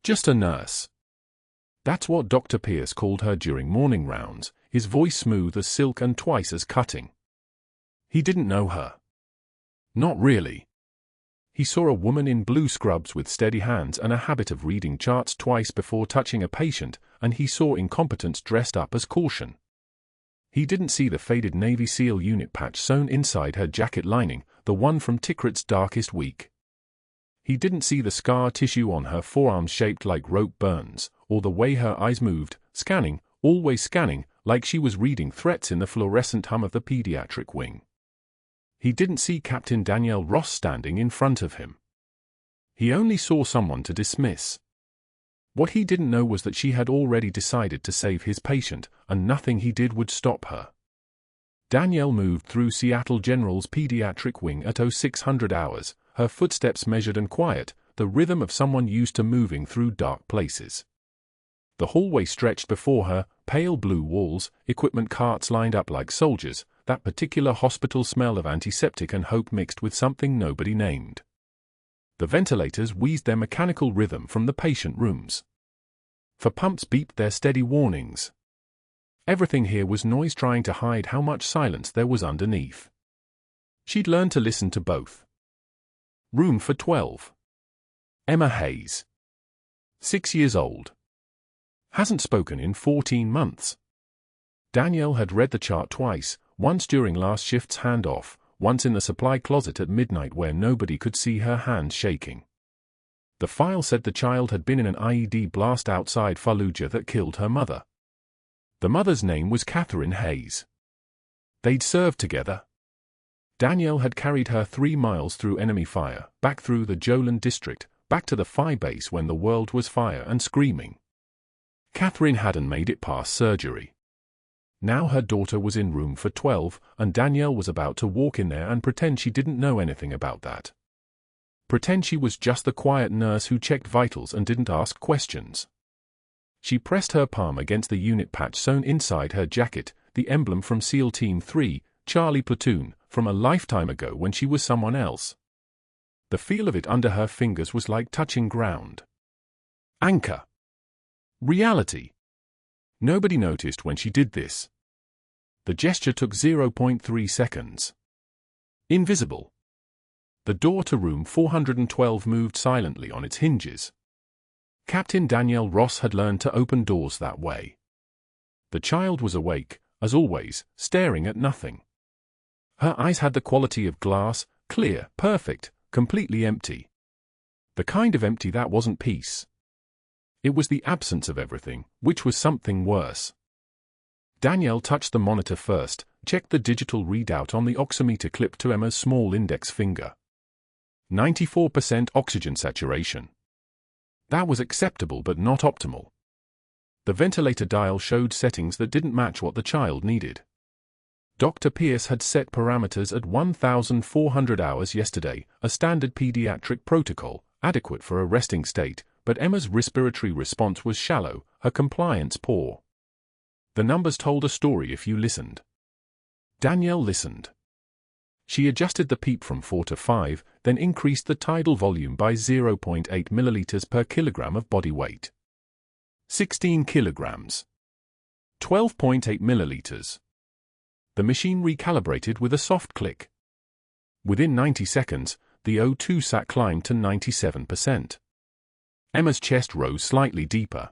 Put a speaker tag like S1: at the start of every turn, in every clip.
S1: Just a nurse. That's what Dr. Pierce called her during morning rounds, his voice smooth as silk and twice as cutting. He didn't know her. Not really. He saw a woman in blue scrubs with steady hands and a habit of reading charts twice before touching a patient, and he saw incompetence dressed up as caution. He didn't see the faded Navy SEAL unit patch sewn inside her jacket lining, the one from Tikrit's darkest week. He didn't see the scar tissue on her forearms shaped like rope burns, or the way her eyes moved, scanning, always scanning, like she was reading threats in the fluorescent hum of the pediatric wing. He didn't see Captain Danielle Ross standing in front of him. He only saw someone to dismiss. What he didn't know was that she had already decided to save his patient, and nothing he did would stop her. Danielle moved through Seattle General's pediatric wing at 0600 hours, her footsteps measured and quiet, the rhythm of someone used to moving through dark places. The hallway stretched before her, pale blue walls, equipment carts lined up like soldiers, that particular hospital smell of antiseptic and hope mixed with something nobody named. The ventilators wheezed their mechanical rhythm from the patient rooms. For pumps beeped their steady warnings. Everything here was noise trying to hide how much silence there was underneath. She'd learned to listen to both. Room for 12. Emma Hayes. 6 years old. Hasn't spoken in 14 months. Danielle had read the chart twice, once during last shift's handoff, once in the supply closet at midnight where nobody could see her hand shaking. The file said the child had been in an IED blast outside Fallujah that killed her mother. The mother's name was Catherine Hayes. They'd served together. Danielle had carried her 3 miles through enemy fire, back through the Jolan district, back to the Phi base when the world was fire and screaming. Catherine hadn't made it past surgery. Now her daughter was in room for 12, and Danielle was about to walk in there and pretend she didn't know anything about that. Pretend she was just the quiet nurse who checked vitals and didn't ask questions. She pressed her palm against the unit patch sewn inside her jacket, the emblem from SEAL Team 3, Charlie Platoon, from a lifetime ago when she was someone else. The feel of it under her fingers was like touching ground. Anchor. Reality. Nobody noticed when she did this. The gesture took 0.3 seconds. Invisible. The door to room 412 moved silently on its hinges. Captain Danielle Ross had learned to open doors that way. The child was awake, as always, staring at nothing. Her eyes had the quality of glass, clear, perfect, completely empty. The kind of empty that wasn't peace. It was the absence of everything, which was something worse. Danielle touched the monitor first, checked the digital readout on the oximeter clipped to Emma's small index finger. 94% oxygen saturation. That was acceptable but not optimal. The ventilator dial showed settings that didn't match what the child needed. Dr. Pierce had set parameters at 1,400 hours yesterday, a standard pediatric protocol, adequate for a resting state, but Emma's respiratory response was shallow, her compliance poor. The numbers told a story if you listened. Danielle listened. She adjusted the PEEP from 4 to 5, then increased the tidal volume by 0.8 milliliters per kilogram of body weight. 16 kilograms. 12.8 milliliters. The machine recalibrated with a soft click. Within 90 seconds, the O2 sat climbed to 97%. Emma's chest rose slightly deeper.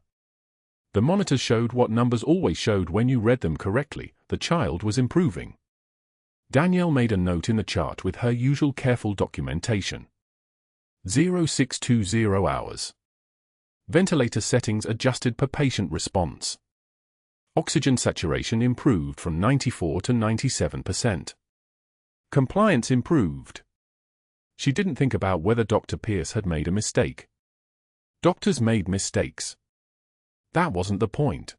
S1: The monitors showed what numbers always showed when you read them correctly: the child was improving. Danielle made a note in the chart with her usual careful documentation. 0620 hours. Ventilator settings adjusted per patient response. Oxygen saturation improved from 94 to 97%. Compliance improved. She didn't think about whether Dr. Pierce had made a mistake. Doctors made mistakes. That wasn't the point.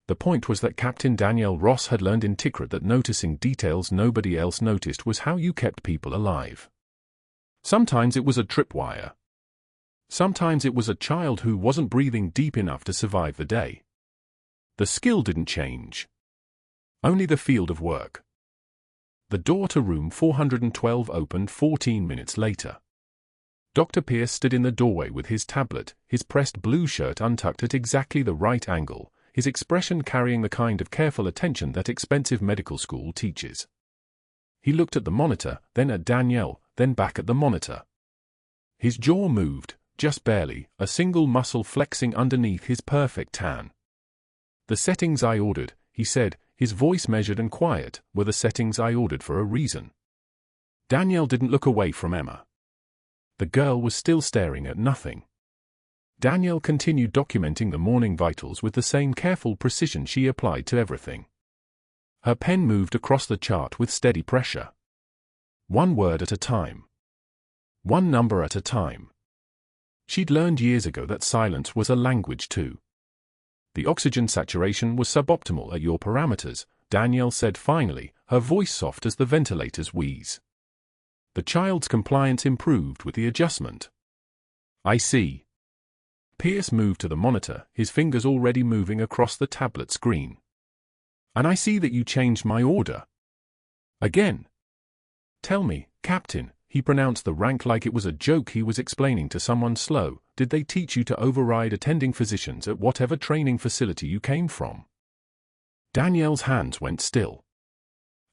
S1: The point was that Captain Danielle Ross had learned in Tikrit that noticing details nobody else noticed was how you kept people alive. Sometimes it was a tripwire. Sometimes it was a child who wasn't breathing deep enough to survive the day. The skill didn't change. Only the field of work. The door to room 412 opened 14 minutes later. Dr. Pierce stood in the doorway with his tablet, his pressed blue shirt untucked at exactly the right angle, his expression carrying the kind of careful attention that expensive medical school teaches. He looked at the monitor, then at Danielle, then back at the monitor. His jaw moved, just barely, a single muscle flexing underneath his perfect tan. "The settings I ordered," he said, his voice measured and quiet, "were the settings I ordered for a reason." Danielle didn't look away from Emma. The girl was still staring at nothing. Danielle continued documenting the morning vitals with the same careful precision she applied to everything. Her pen moved across the chart with steady pressure. One word at a time. One number at a time. She'd learned years ago that silence was a language too. "The oxygen saturation was suboptimal at your parameters," Danielle said finally, her voice soft as the ventilator's wheeze. "The child's compliance improved with the adjustment." "I see." Pierce moved to the monitor, his fingers already moving across the tablet screen. "And I see that you changed my order." "Again?" "Tell me, Captain," he pronounced the rank like it was a joke he was explaining to someone slow, "did they teach you to override attending physicians at whatever training facility you came from?" Danielle's hands went still.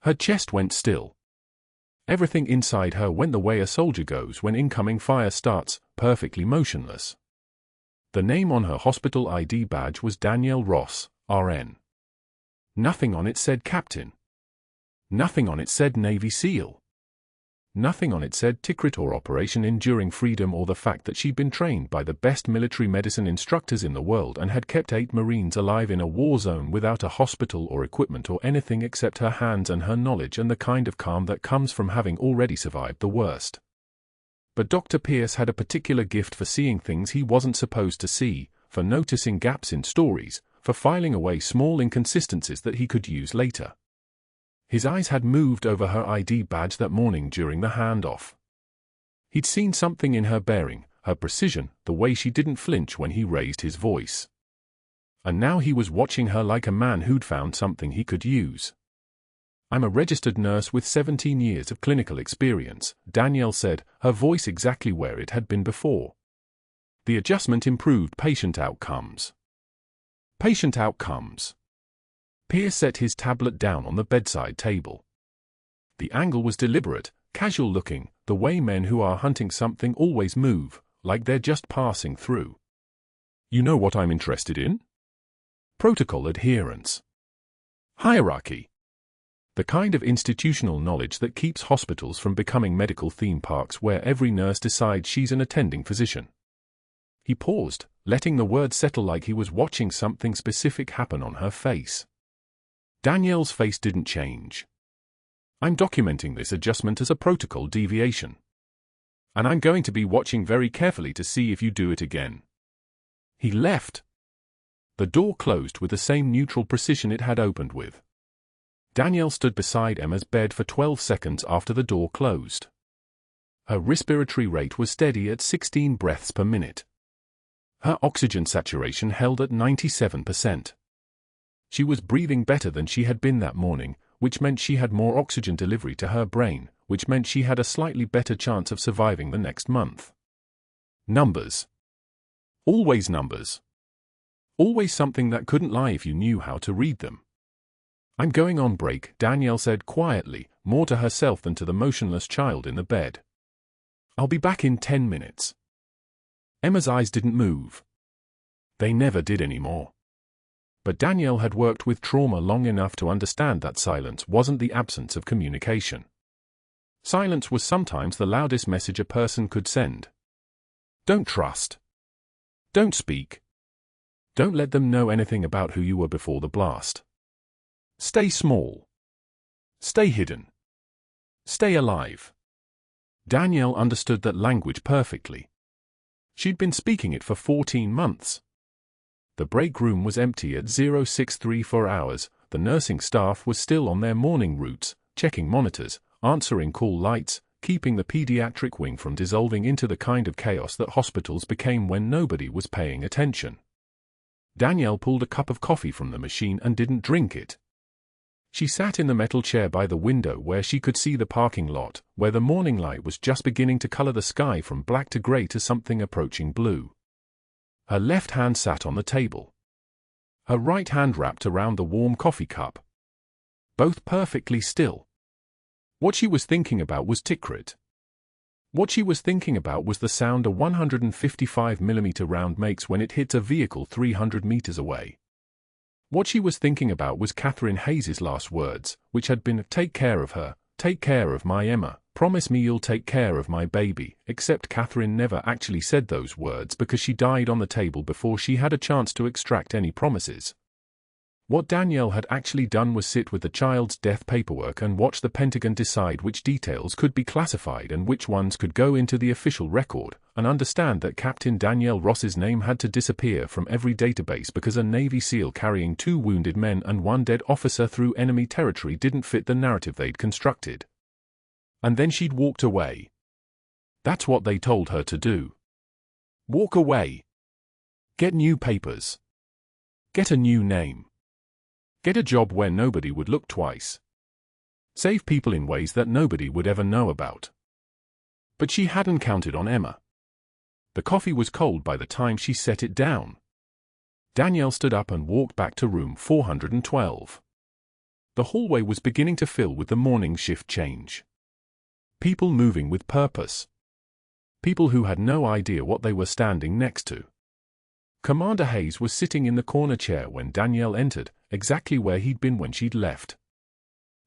S1: Her chest went still. Everything inside her went the way a soldier goes when incoming fire starts, perfectly motionless. The name on her hospital ID badge was Danielle Ross, RN. Nothing on it said Captain. Nothing on it said Navy SEAL. Nothing on it said Tikrit or Operation Enduring Freedom or the fact that she'd been trained by the best military medicine instructors in the world and had kept 8 Marines alive in a war zone without a hospital or equipment or anything except her hands and her knowledge and the kind of calm that comes from having already survived the worst. But Dr. Pierce had a particular gift for seeing things he wasn't supposed to see, for noticing gaps in stories, for filing away small inconsistencies that he could use later. His eyes had moved over her ID badge that morning during the handoff. He'd seen something in her bearing, her precision, the way she didn't flinch when he raised his voice. And now he was watching her like a man who'd found something he could use. "I'm a registered nurse with 17 years of clinical experience," Danielle said, her voice exactly where it had been before. "The adjustment improved patient outcomes." Patient outcomes. Pierce set his tablet down on the bedside table. The angle was deliberate, casual-looking, the way men who are hunting something always move, like they're just passing through. "You know what I'm interested in? Protocol adherence. Hierarchy. The kind of institutional knowledge that keeps hospitals from becoming medical theme parks where every nurse decides she's an attending physician." He paused, letting the words settle like he was watching something specific happen on her face. Danielle's face didn't change. "I'm documenting this adjustment as a protocol deviation. And I'm going to be watching very carefully to see if you do it again." He left. The door closed with the same neutral precision it had opened with. Danielle stood beside Emma's bed for 12 seconds after the door closed. Her respiratory rate was steady at 16 breaths per minute. Her oxygen saturation held at 97%. She was breathing better than she had been that morning, which meant she had more oxygen delivery to her brain, which meant she had a slightly better chance of surviving the next month. Numbers. Always numbers. Always something that couldn't lie if you knew how to read them. "I'm going on break," Danielle said quietly, more to herself than to the motionless child in the bed. "I'll be back in 10 minutes. Emma's eyes didn't move. They never did anymore. But Danielle had worked with trauma long enough to understand that silence wasn't the absence of communication. Silence was sometimes the loudest message a person could send. Don't trust. Don't speak. Don't let them know anything about who you were before the blast. Stay small. Stay hidden. Stay alive. Danielle understood that language perfectly. She'd been speaking it for 14 months. The break room was empty at 0634 hours, the nursing staff was still on their morning routes, checking monitors, answering call lights, keeping the pediatric wing from dissolving into the kind of chaos that hospitals became when nobody was paying attention. Danielle pulled a cup of coffee from the machine and didn't drink it. She sat in the metal chair by the window where she could see the parking lot, where the morning light was just beginning to color the sky from black to gray to something approaching blue. Her left hand sat on the table. Her right hand wrapped around the warm coffee cup. Both perfectly still. What she was thinking about was Tikrit. What she was thinking about was the sound a 155mm round makes when it hits a vehicle 300 meters away. What she was thinking about was Catherine Hayes's last words, which had been, "Take care of her, take care of my Emma, promise me you'll take care of my baby," except Catherine never actually said those words because she died on the table before she had a chance to extract any promises. What Danielle had actually done was sit with the child's death paperwork and watch the Pentagon decide which details could be classified and which ones could go into the official record, and understand that Captain Danielle Ross's name had to disappear from every database because a Navy SEAL carrying 2 wounded men and 1 dead officer through enemy territory didn't fit the narrative they'd constructed. And then she'd walked away. That's what they told her to do. Walk away. Get new papers. Get a new name. Get a job where nobody would look twice. Save people in ways that nobody would ever know about. But she hadn't counted on Emma. The coffee was cold by the time she set it down. Danielle stood up and walked back to room 412. The hallway was beginning to fill with the morning shift change. People moving with purpose. People who had no idea what they were standing next to. Commander Hayes was sitting in the corner chair when Danielle entered, exactly where he'd been when she'd left.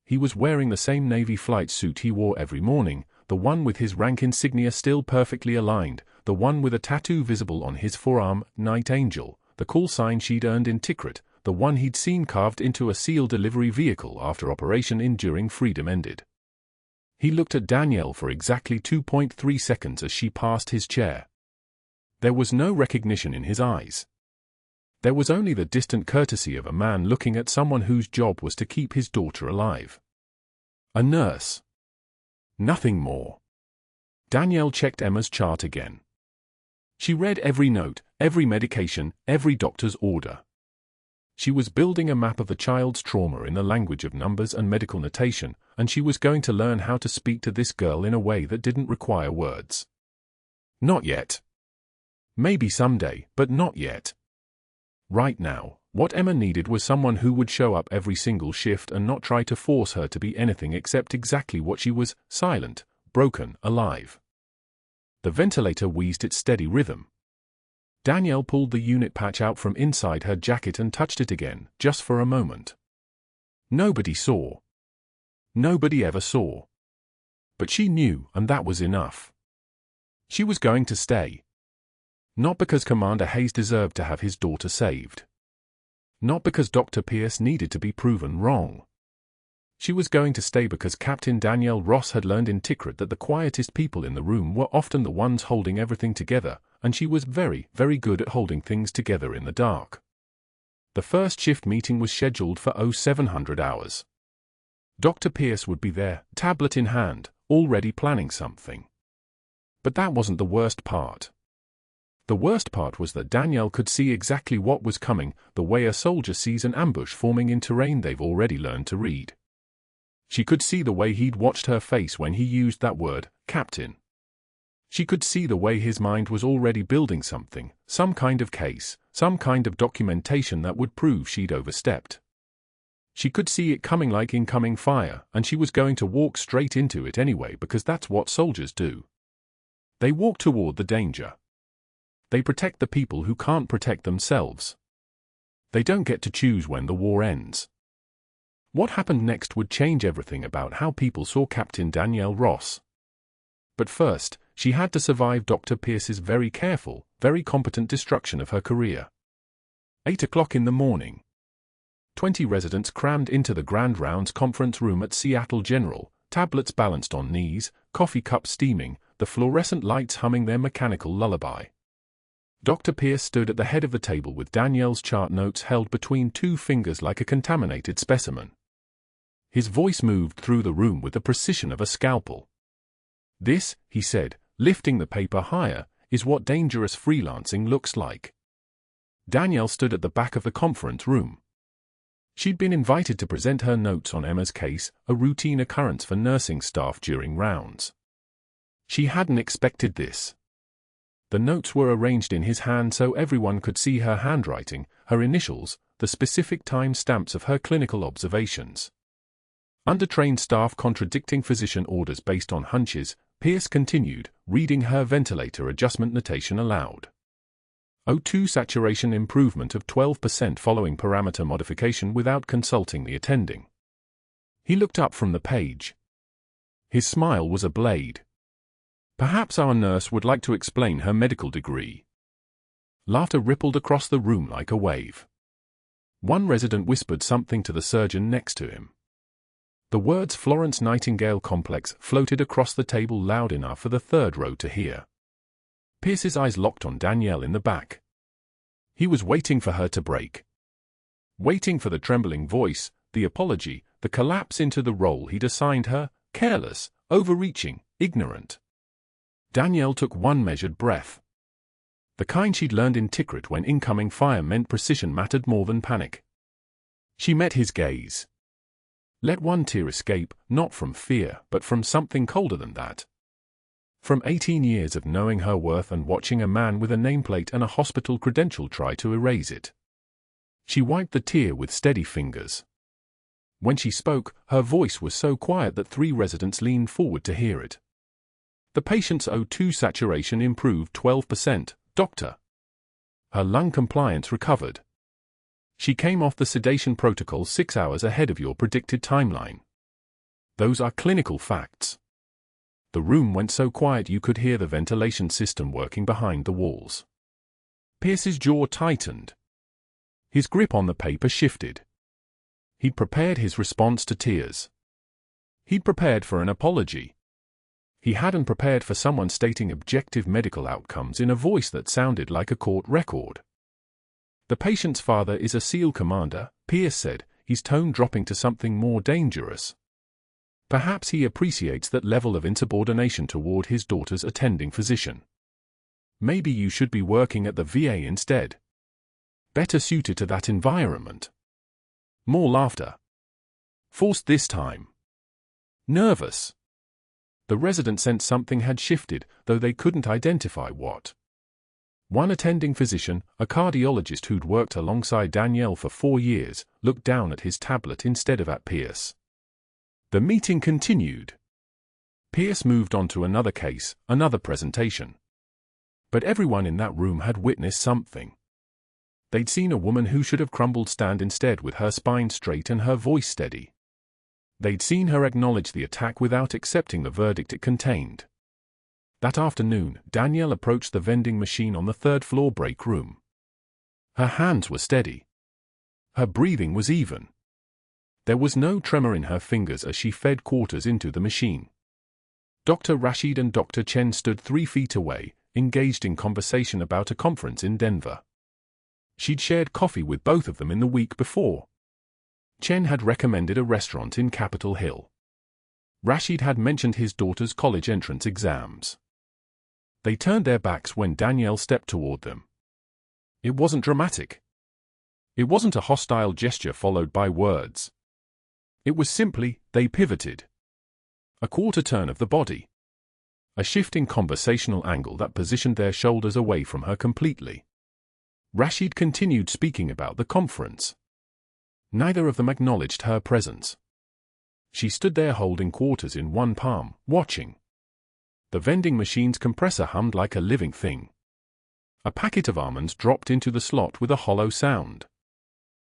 S1: He was wearing the same Navy flight suit he wore every morning, the one with his rank insignia still perfectly aligned, the one with a tattoo visible on his forearm, Night Angel, the call sign she'd earned in Tikrit, the one he'd seen carved into a SEAL delivery vehicle after Operation Enduring Freedom ended. He looked at Danielle for exactly 2.3 seconds as she passed his chair. There was no recognition in his eyes. There was only the distant courtesy of a man looking at someone whose job was to keep his daughter alive. A nurse. Nothing more. Danielle checked Emma's chart again. She read every note, every medication, every doctor's order. She was building a map of the child's trauma in the language of numbers and medical notation, and she was going to learn how to speak to this girl in a way that didn't require words. Not yet. Maybe someday, but not yet. Right now, what Emma needed was someone who would show up every single shift and not try to force her to be anything except exactly what she was: silent, broken, alive. The ventilator wheezed its steady rhythm. Danielle pulled the unit patch out from inside her jacket and touched it again, just for a moment. Nobody saw. Nobody ever saw. But she knew, and that was enough. She was going to stay. Not because Commander Hayes deserved to have his daughter saved. Not because Dr. Pierce needed to be proven wrong. She was going to stay because Captain Danielle Ross had learned in Tikrit that the quietest people in the room were often the ones holding everything together, and she was very, very good at holding things together in the dark. The first shift meeting was scheduled for 0700 hours. Dr. Pierce would be there, tablet in hand, already planning something. But that wasn't the worst part. The worst part was that Danielle could see exactly what was coming, the way a soldier sees an ambush forming in terrain they've already learned to read. She could see the way he'd watched her face when he used that word, captain. She could see the way his mind was already building something, some kind of case, some kind of documentation that would prove she'd overstepped. She could see it coming like incoming fire, and she was going to walk straight into it anyway because that's what soldiers do. They walk toward the danger. They protect the people who can't protect themselves. They don't get to choose when the war ends. What happened next would change everything about how people saw Captain Danielle Ross. But first, she had to survive Dr. Pierce's very careful, very competent destruction of her career. 8 o'clock in the morning. 20 residents crammed into the Grand Rounds conference room at Seattle General, tablets balanced on knees, coffee cups steaming, the fluorescent lights humming their mechanical lullaby. Dr. Pierce stood at the head of the table with Danielle's chart notes held between 2 fingers like a contaminated specimen. His voice moved through the room with the precision of a scalpel. "This," he said, lifting the paper higher, "is what dangerous freelancing looks like." Danielle stood at the back of the conference room. She'd been invited to present her notes on Emma's case, a routine occurrence for nursing staff during rounds. She hadn't expected this. The notes were arranged in his hand so everyone could see her handwriting, her initials, the specific time stamps of her clinical observations. Undertrained staff contradicting physician orders based on hunches, Pierce continued, reading her ventilator adjustment notation aloud. O2 saturation improvement of 12% following parameter modification without consulting the attending. He looked up from the page. His smile was a blade. Perhaps our nurse would like to explain her medical degree. Laughter rippled across the room like a wave. One resident whispered something to the surgeon next to him. The words Florence Nightingale Complex floated across the table loud enough for the third row to hear. Pierce's eyes locked on Danielle in the back. He was waiting for her to break. Waiting for the trembling voice, the apology, the collapse into the role he'd assigned her, careless, overreaching, ignorant. Danielle took one measured breath. The kind she'd learned in Tikrit when incoming fire meant precision mattered more than panic. She met his gaze. Let one tear escape, not from fear, but from something colder than that. From 18 years of knowing her worth and watching a man with a nameplate and a hospital credential try to erase it. She wiped the tear with steady fingers. When she spoke, her voice was so quiet that 3 residents leaned forward to hear it. The patient's O2 saturation improved 12%, doctor. Her lung compliance recovered. She came off the sedation protocol 6 hours ahead of your predicted timeline. Those are clinical facts. The room went so quiet you could hear the ventilation system working behind the walls. Pierce's jaw tightened. His grip on the paper shifted. He'd prepared his response to tears. He'd prepared for an apology. He hadn't prepared for someone stating objective medical outcomes in a voice that sounded like a court record. The patient's father is a SEAL commander, Pierce said, his tone dropping to something more dangerous. Perhaps he appreciates that level of insubordination toward his daughter's attending physician. Maybe you should be working at the VA instead. Better suited to that environment. More laughter. Forced this time. Nervous. The resident sensed something had shifted, though they couldn't identify what. One attending physician, a cardiologist who'd worked alongside Danielle for 4 years, looked down at his tablet instead of at Pierce. The meeting continued. Pierce moved on to another case, another presentation. But everyone in that room had witnessed something. They'd seen a woman who should have crumbled stand instead with her spine straight and her voice steady. They'd seen her acknowledge the attack without accepting the verdict it contained. That afternoon, Danielle approached the vending machine on the 3rd floor break room. Her hands were steady. Her breathing was even. There was no tremor in her fingers as she fed quarters into the machine. Dr. Rashid and Dr. Chen stood 3 feet away, engaged in conversation about a conference in Denver. She'd shared coffee with both of them in the week before. Chen had recommended a restaurant in Capitol Hill. Rashid had mentioned his daughter's college entrance exams. They turned their backs when Danielle stepped toward them. It wasn't dramatic. It wasn't a hostile gesture followed by words. It was simply, they pivoted. A quarter turn of the body. A shift in conversational angle that positioned their shoulders away from her completely. Rashid continued speaking about the conference. Neither of them acknowledged her presence. She stood there holding quarters in one palm, watching. The vending machine's compressor hummed like a living thing. A packet of almonds dropped into the slot with a hollow sound.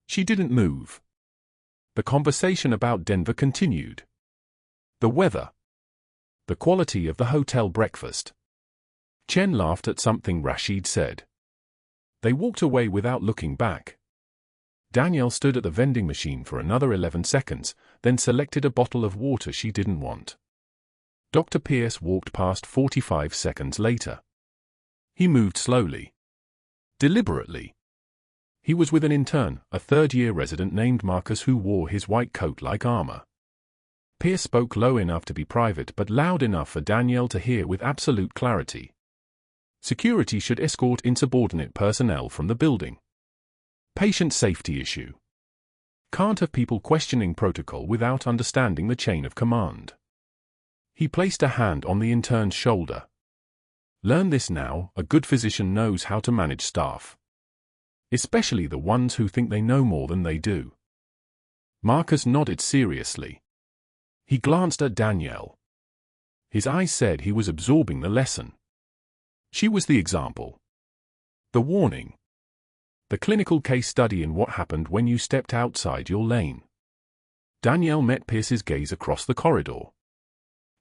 S1: She didn't move. The conversation about Denver continued. The weather. The quality of the hotel breakfast. Chen laughed at something Rashid said. They walked away without looking back. Danielle stood at the vending machine for another 11 seconds, then selected a bottle of water she didn't want. Dr. Pierce walked past 45 seconds later. He moved slowly. Deliberately. He was with an intern, a third-year resident named Marcus who wore his white coat like armor. Pierce spoke low enough to be private but loud enough for Danielle to hear with absolute clarity. Security should escort insubordinate personnel from the building. Patient safety issue. Can't have people questioning protocol without understanding the chain of command. He placed a hand on the intern's shoulder. Learn this now, a good physician knows how to manage staff. Especially the ones who think they know more than they do. Marcus nodded seriously. He glanced at Danielle. His eyes said he was absorbing the lesson. She was the example. The warning. The clinical case study in what happened when you stepped outside your lane. Danielle met Pierce's gaze across the corridor.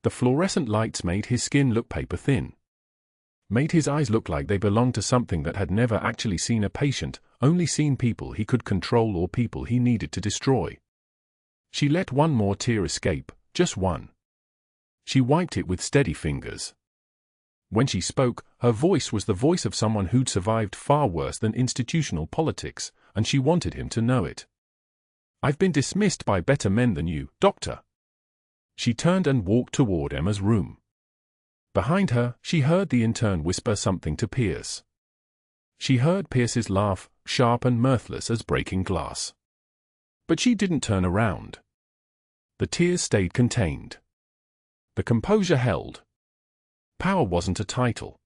S1: The fluorescent lights made his skin look paper-thin. Made his eyes look like they belonged to something that had never actually seen a patient, only seen people he could control or people he needed to destroy. She let one more tear escape, just one. She wiped it with steady fingers. When she spoke, her voice was the voice of someone who'd survived far worse than institutional politics, and she wanted him to know it. I've been dismissed by better men than you, Doctor. She turned and walked toward Emma's room. Behind her, she heard the intern whisper something to Pierce. She heard Pierce's laugh, sharp and mirthless as breaking glass. But she didn't turn around. The tears stayed contained. The composure held. Power wasn't a title.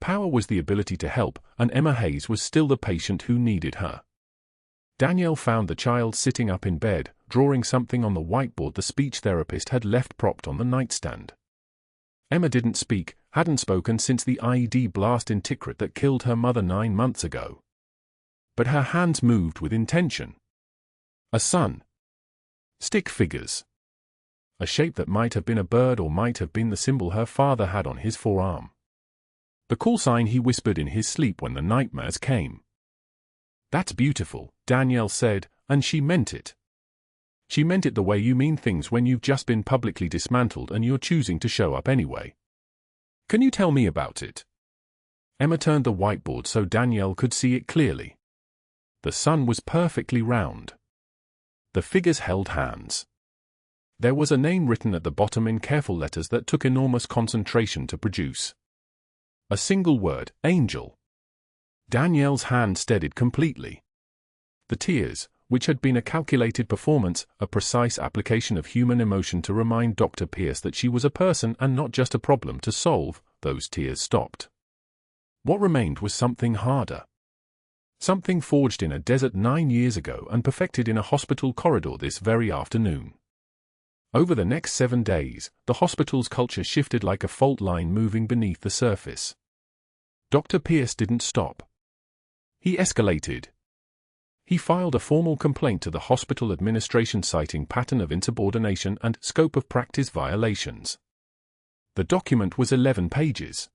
S1: Power was the ability to help, and Emma Hayes was still the patient who needed her. Danielle found the child sitting up in bed, drawing something on the whiteboard the speech therapist had left propped on the nightstand. Emma didn't speak, hadn't spoken since the IED blast in Tikrit that killed her mother 9 months ago. But her hands moved with intention. A sun. Stick figures. A shape that might have been a bird or might have been the symbol her father had on his forearm. The call sign he whispered in his sleep when the nightmares came. That's beautiful, Danielle said, and she meant it. She meant it the way you mean things when you've just been publicly dismantled and you're choosing to show up anyway. Can you tell me about it? Emma turned the whiteboard so Danielle could see it clearly. The sun was perfectly round. The figures held hands. There was a name written at the bottom in careful letters that took enormous concentration to produce. A single word, Angel. Danielle's hand steadied completely. The tears, which had been a calculated performance, a precise application of human emotion to remind Dr. Pierce that she was a person and not just a problem to solve, those tears stopped. What remained was something harder. Something forged in a desert 9 years ago and perfected in a hospital corridor this very afternoon. Over the next 7 days, the hospital's culture shifted like a fault line moving beneath the surface. Dr. Pierce didn't stop. He escalated. He filed a formal complaint to the hospital administration citing pattern of insubordination and scope of practice violations. The document was 11 pages.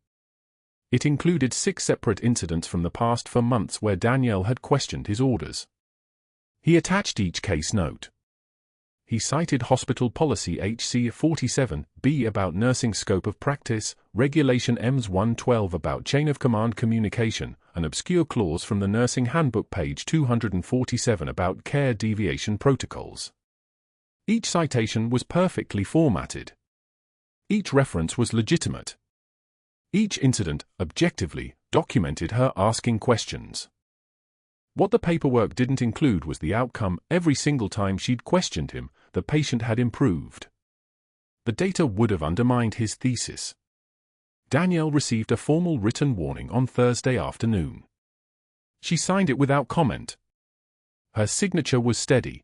S1: It included 6 separate incidents from the past for months where Danielle had questioned his orders. He attached each case note. He cited Hospital Policy HC 47B about nursing scope of practice, Regulation EMS 112 about chain of command communication, an obscure clause from the Nursing Handbook page 247 about care deviation protocols. Each citation was perfectly formatted. Each reference was legitimate. Each incident, objectively, documented her asking questions. What the paperwork didn't include was the outcome. Every single time she'd questioned him, the patient had improved. The data would have undermined his thesis. Danielle received a formal written warning on Thursday afternoon. She signed it without comment. Her signature was steady.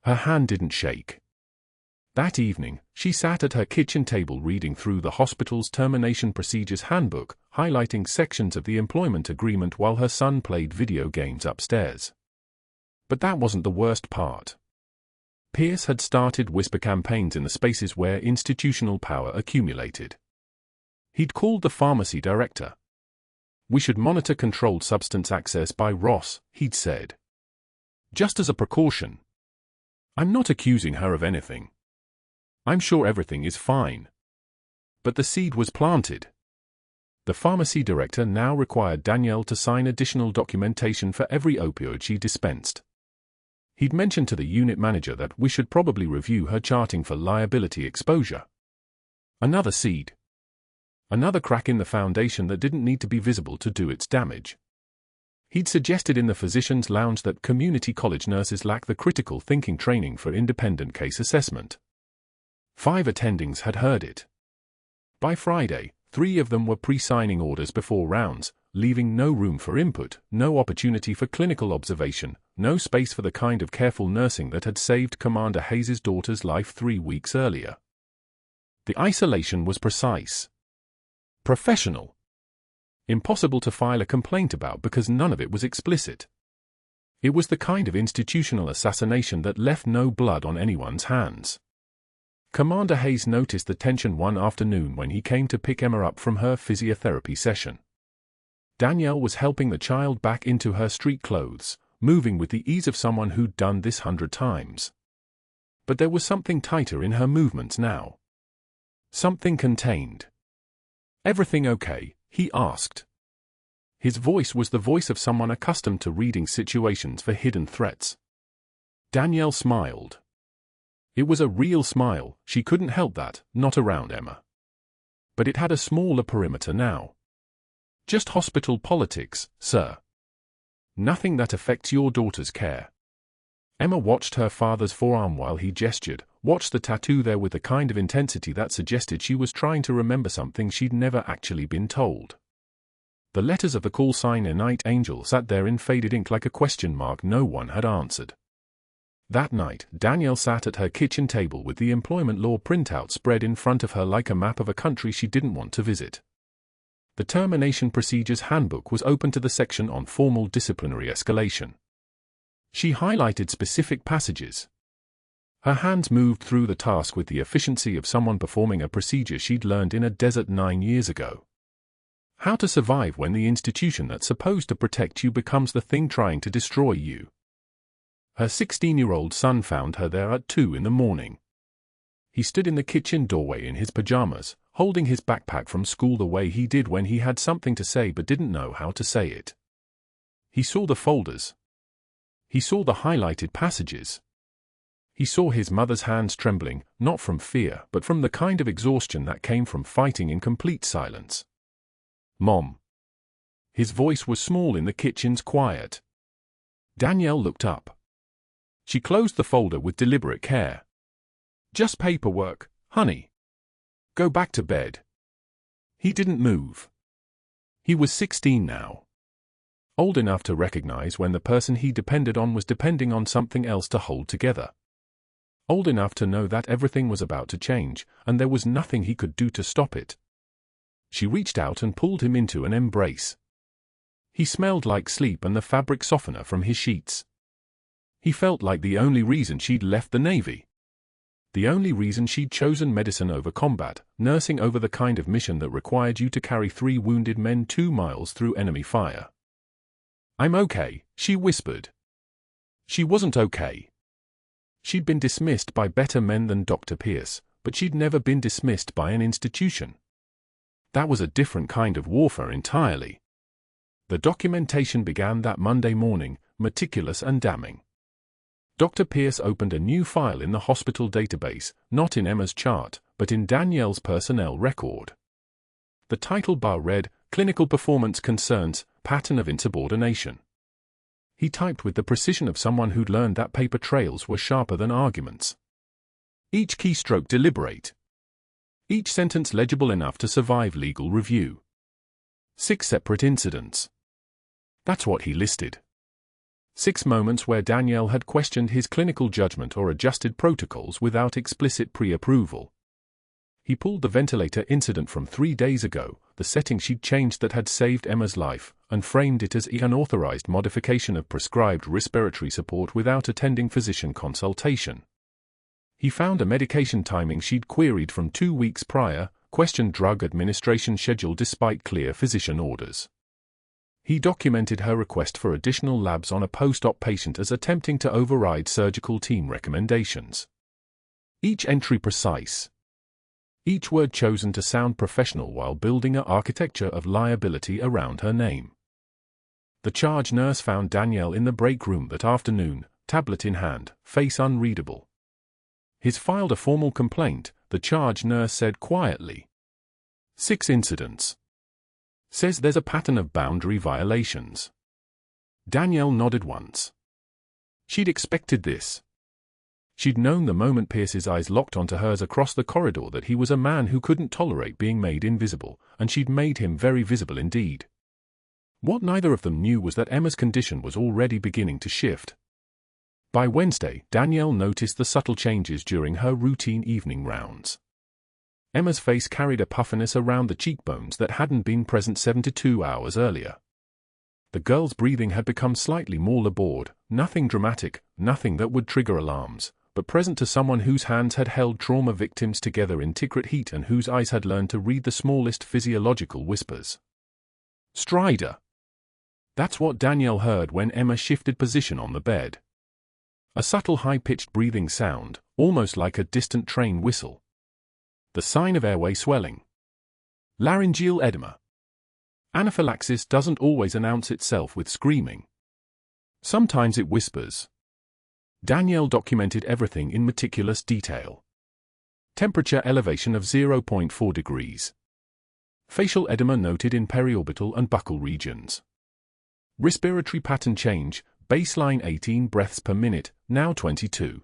S1: Her hand didn't shake. That evening, she sat at her kitchen table reading through the hospital's termination procedures handbook, highlighting sections of the employment agreement while her son played video games upstairs. But that wasn't the worst part. Pierce had started whisper campaigns in the spaces where institutional power accumulated. He'd called the pharmacy director. We should monitor controlled substance access by Ross, he'd said. Just as a precaution. I'm not accusing her of anything. I'm sure everything is fine. But the seed was planted. The pharmacy director now required Danielle to sign additional documentation for every opioid she dispensed. He'd mentioned to the unit manager that we should probably review her charting for liability exposure. Another seed. Another crack in the foundation that didn't need to be visible to do its damage. He'd suggested in the physician's lounge that community college nurses lack the critical thinking training for independent case assessment. 5 attendings had heard it. By Friday, 3 of them were pre-signing orders before rounds, leaving no room for input, no opportunity for clinical observation, no space for the kind of careful nursing that had saved Commander Hayes's daughter's life 3 weeks earlier. The isolation was precise. Professional. Impossible to file a complaint about because none of it was explicit. It was the kind of institutional assassination that left no blood on anyone's hands. Commander Hayes noticed the tension one afternoon when he came to pick Emma up from her physiotherapy session. Danielle was helping the child back into her street clothes, moving with the ease of someone who'd done this 100 times. But there was something tighter in her movements now. Something contained. "Everything okay?" he asked. His voice was the voice of someone accustomed to reading situations for hidden threats. Danielle smiled. It was a real smile, she couldn't help that, not around Emma. But it had a smaller perimeter now. "Just hospital politics, sir. Nothing that affects your daughter's care." Emma watched her father's forearm while he gestured, watched the tattoo there with the kind of intensity that suggested she was trying to remember something she'd never actually been told. The letters of the call sign "A Night Angel" sat there in faded ink like a question mark no one had answered. That night, Danielle sat at her kitchen table with the employment law printout spread in front of her like a map of a country she didn't want to visit. The Termination Procedures Handbook was open to the section on formal disciplinary escalation. She highlighted specific passages. Her hands moved through the task with the efficiency of someone performing a procedure she'd learned in a desert 9 years ago. How to survive when the institution that's supposed to protect you becomes the thing trying to destroy you. Her 16-year-old son found her there at 2 in the morning. He stood in the kitchen doorway in his pajamas, holding his backpack from school the way he did when he had something to say but didn't know how to say it. He saw the folders. He saw the highlighted passages. He saw his mother's hands trembling, not from fear but from the kind of exhaustion that came from fighting in complete silence. "Mom." His voice was small in the kitchen's quiet. Danielle looked up. She closed the folder with deliberate care. "Just paperwork, honey. Go back to bed." He didn't move. He was 16 now. Old enough to recognize when the person he depended on was depending on something else to hold together. Old enough to know that everything was about to change, and there was nothing he could do to stop it. She reached out and pulled him into an embrace. He smelled like sleep and the fabric softener from his sheets. He felt like the only reason she'd left the Navy. The only reason she'd chosen medicine over combat, nursing over the kind of mission that required you to carry 3 wounded men 2 miles through enemy fire. "I'm okay," she whispered. She wasn't okay. She'd been dismissed by better men than Dr. Pierce, but she'd never been dismissed by an institution. That was a different kind of warfare entirely. The documentation began that Monday morning, meticulous and damning. Dr. Pierce opened a new file in the hospital database, not in Emma's chart, but in Danielle's personnel record. The title bar read, "Clinical Performance Concerns, Pattern of Insubordination." He typed with the precision of someone who'd learned that paper trails were sharper than arguments. Each keystroke deliberate. Each sentence legible enough to survive legal review. 6 separate incidents. That's what he listed. 6 moments where Danielle had questioned his clinical judgment or adjusted protocols without explicit pre-approval. He pulled the ventilator incident from 3 days ago, the setting she'd changed that had saved Emma's life, and framed it as an unauthorized modification of prescribed respiratory support without attending physician consultation. He found a medication timing she'd queried from 2 weeks prior, questioned drug administration schedule despite clear physician orders. He documented her request for additional labs on a post-op patient as attempting to override surgical team recommendations. Each entry precise. Each word chosen to sound professional while building an architecture of liability around her name. The charge nurse found Danielle in the break room that afternoon, tablet in hand, face unreadable. He's filed a formal complaint, the charge nurse said quietly. 6 incidents. Says there's a pattern of boundary violations. Danielle nodded once. She'd expected this. She'd known the moment Pierce's eyes locked onto hers across the corridor that he was a man who couldn't tolerate being made invisible, and she'd made him very visible indeed. What neither of them knew was that Emma's condition was already beginning to shift. By Wednesday, Danielle noticed the subtle changes during her routine evening rounds. Emma's face carried a puffiness around the cheekbones that hadn't been present 72 hours earlier. The girl's breathing had become slightly more labored, nothing dramatic, nothing that would trigger alarms, but present to someone whose hands had held trauma victims together in Tikrit heat and whose eyes had learned to read the smallest physiological whispers. Strider. That's what Danielle heard when Emma shifted position on the bed. A subtle high-pitched breathing sound, almost like a distant train whistle. The sign of airway swelling. Laryngeal edema. Anaphylaxis doesn't always announce itself with screaming. Sometimes it whispers. Danielle documented everything in meticulous detail. Temperature elevation of 0.4 degrees. Facial edema noted in periorbital and buccal regions. Respiratory pattern change, baseline 18 breaths per minute, now 22.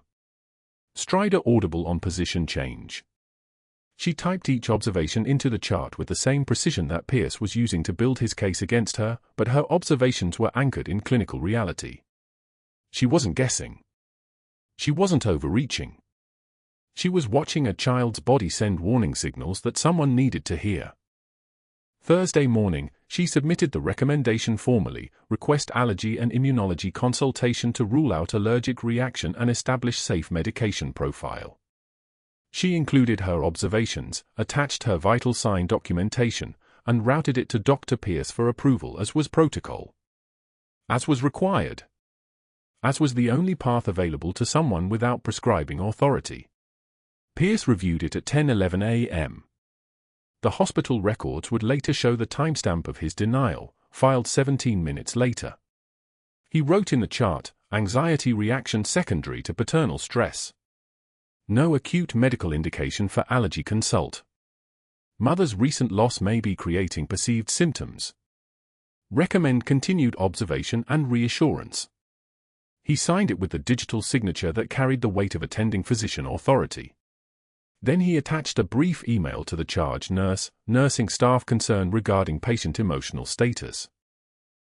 S1: Strider audible on position change. She typed each observation into the chart with the same precision that Pierce was using to build his case against her, but her observations were anchored in clinical reality. She wasn't guessing. She wasn't overreaching. She was watching a child's body send warning signals that someone needed to hear. Thursday morning, she submitted the recommendation formally, request allergy and immunology consultation to rule out allergic reaction and establish safe medication profile. She included her observations, attached her vital sign documentation, and routed it to Dr. Pierce for approval as was protocol. As was required. As was the only path available to someone without prescribing authority. Pierce reviewed it at 10:11 a.m. The hospital records would later show the timestamp of his denial, filed 17 minutes later. He wrote in the chart, anxiety reaction secondary to paternal stress. No acute medical indication for allergy consult. Mother's recent loss may be creating perceived symptoms. Recommend continued observation and reassurance. He signed it with the digital signature that carried the weight of attending physician authority. Then he attached a brief email to the charge nurse, nursing staff concerned regarding patient emotional status.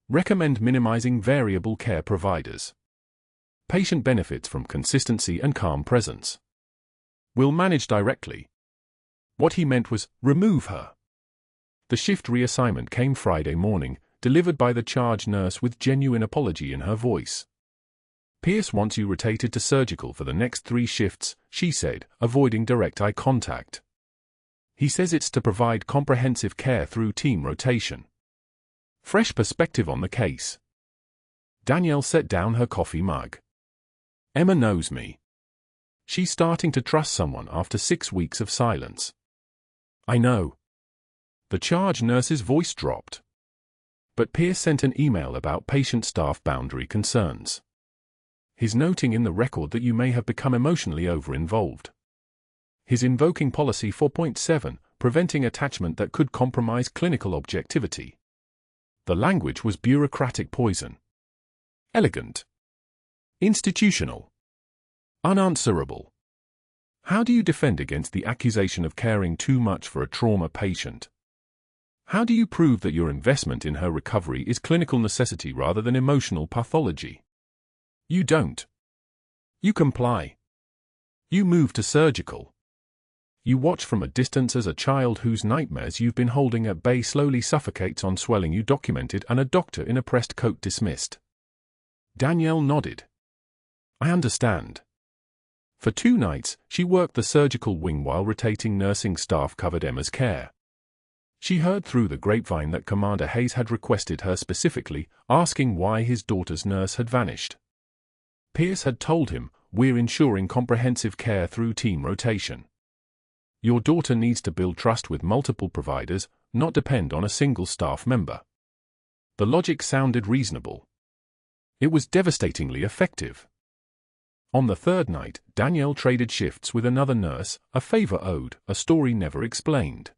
S1: Recommend minimizing variable care providers. Patient benefits from consistency and calm presence. Will manage directly. What he meant was, remove her. The shift reassignment came Friday morning, delivered by the charge nurse with genuine apology in her voice. Pierce wants you rotated to surgical for the next 3 shifts, she said, avoiding direct eye contact. He says it's to provide comprehensive care through team rotation. Fresh perspective on the case. Danielle set down her coffee mug. Emma knows me. She's starting to trust someone after 6 weeks of silence. I know. The charge nurse's voice dropped. But Pierce sent an email about patient-staff boundary concerns. His noting in the record that you may have become emotionally over-involved. His invoking policy 4.7, preventing attachment that could compromise clinical objectivity. The language was bureaucratic poison. Elegant. Institutional. Unanswerable. How do you defend against the accusation of caring too much for a trauma patient? How do you prove that your investment in her recovery is clinical necessity rather than emotional pathology? You don't. You comply. You move to surgical. You watch from a distance as a child whose nightmares you've been holding at bay slowly suffocates on swelling you documented and a doctor in a pressed coat dismissed. Danielle nodded. I understand. For 2 nights, she worked the surgical wing while rotating nursing staff covered Emma's care. She heard through the grapevine that Commander Hayes had requested her specifically, asking why his daughter's nurse had vanished. Pierce had told him, we're ensuring comprehensive care through team rotation. Your daughter needs to build trust with multiple providers, not depend on a single staff member. The logic sounded reasonable. It was devastatingly effective. On the 3rd night, Danielle traded shifts with another nurse, a favor owed, a story never explained.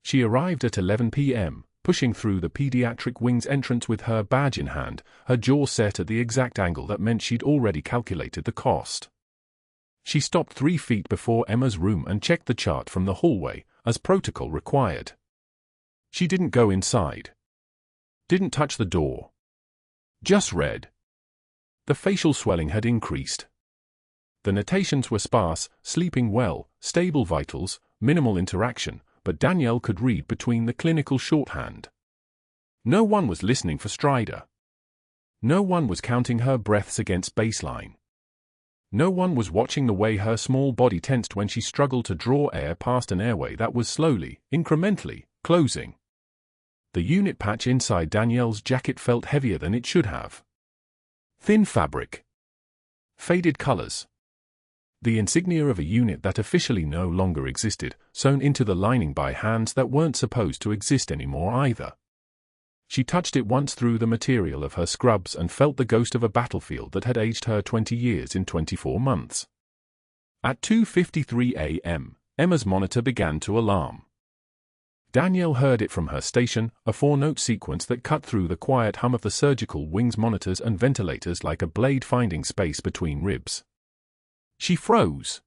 S1: She arrived at 11 p.m., pushing through the pediatric wing's entrance with her badge in hand, her jaw set at the exact angle that meant she'd already calculated the cost. She stopped 3 feet before Emma's room and checked the chart from the hallway, as protocol required. She didn't go inside. Didn't touch the door. Just read. The facial swelling had increased. The notations were sparse: sleeping well, stable vitals, minimal interaction, but Danielle could read between the clinical shorthand. No one was listening for Strider. No one was counting her breaths against baseline. No one was watching the way her small body tensed when she struggled to draw air past an airway that was slowly, incrementally, closing. The unit patch inside Danielle's jacket felt heavier than it should have. Thin fabric. Faded colors. The insignia of a unit that officially no longer existed, sewn into the lining by hands that weren't supposed to exist anymore either. She touched it once through the material of her scrubs and felt the ghost of a battlefield that had aged her 20 years in 24 months. At 2:53 a.m., Emma's monitor began to alarm. Danielle heard it from her station, a 4-note sequence that cut through the quiet hum of the surgical wing's monitors and ventilators like a blade finding space between ribs. She froze.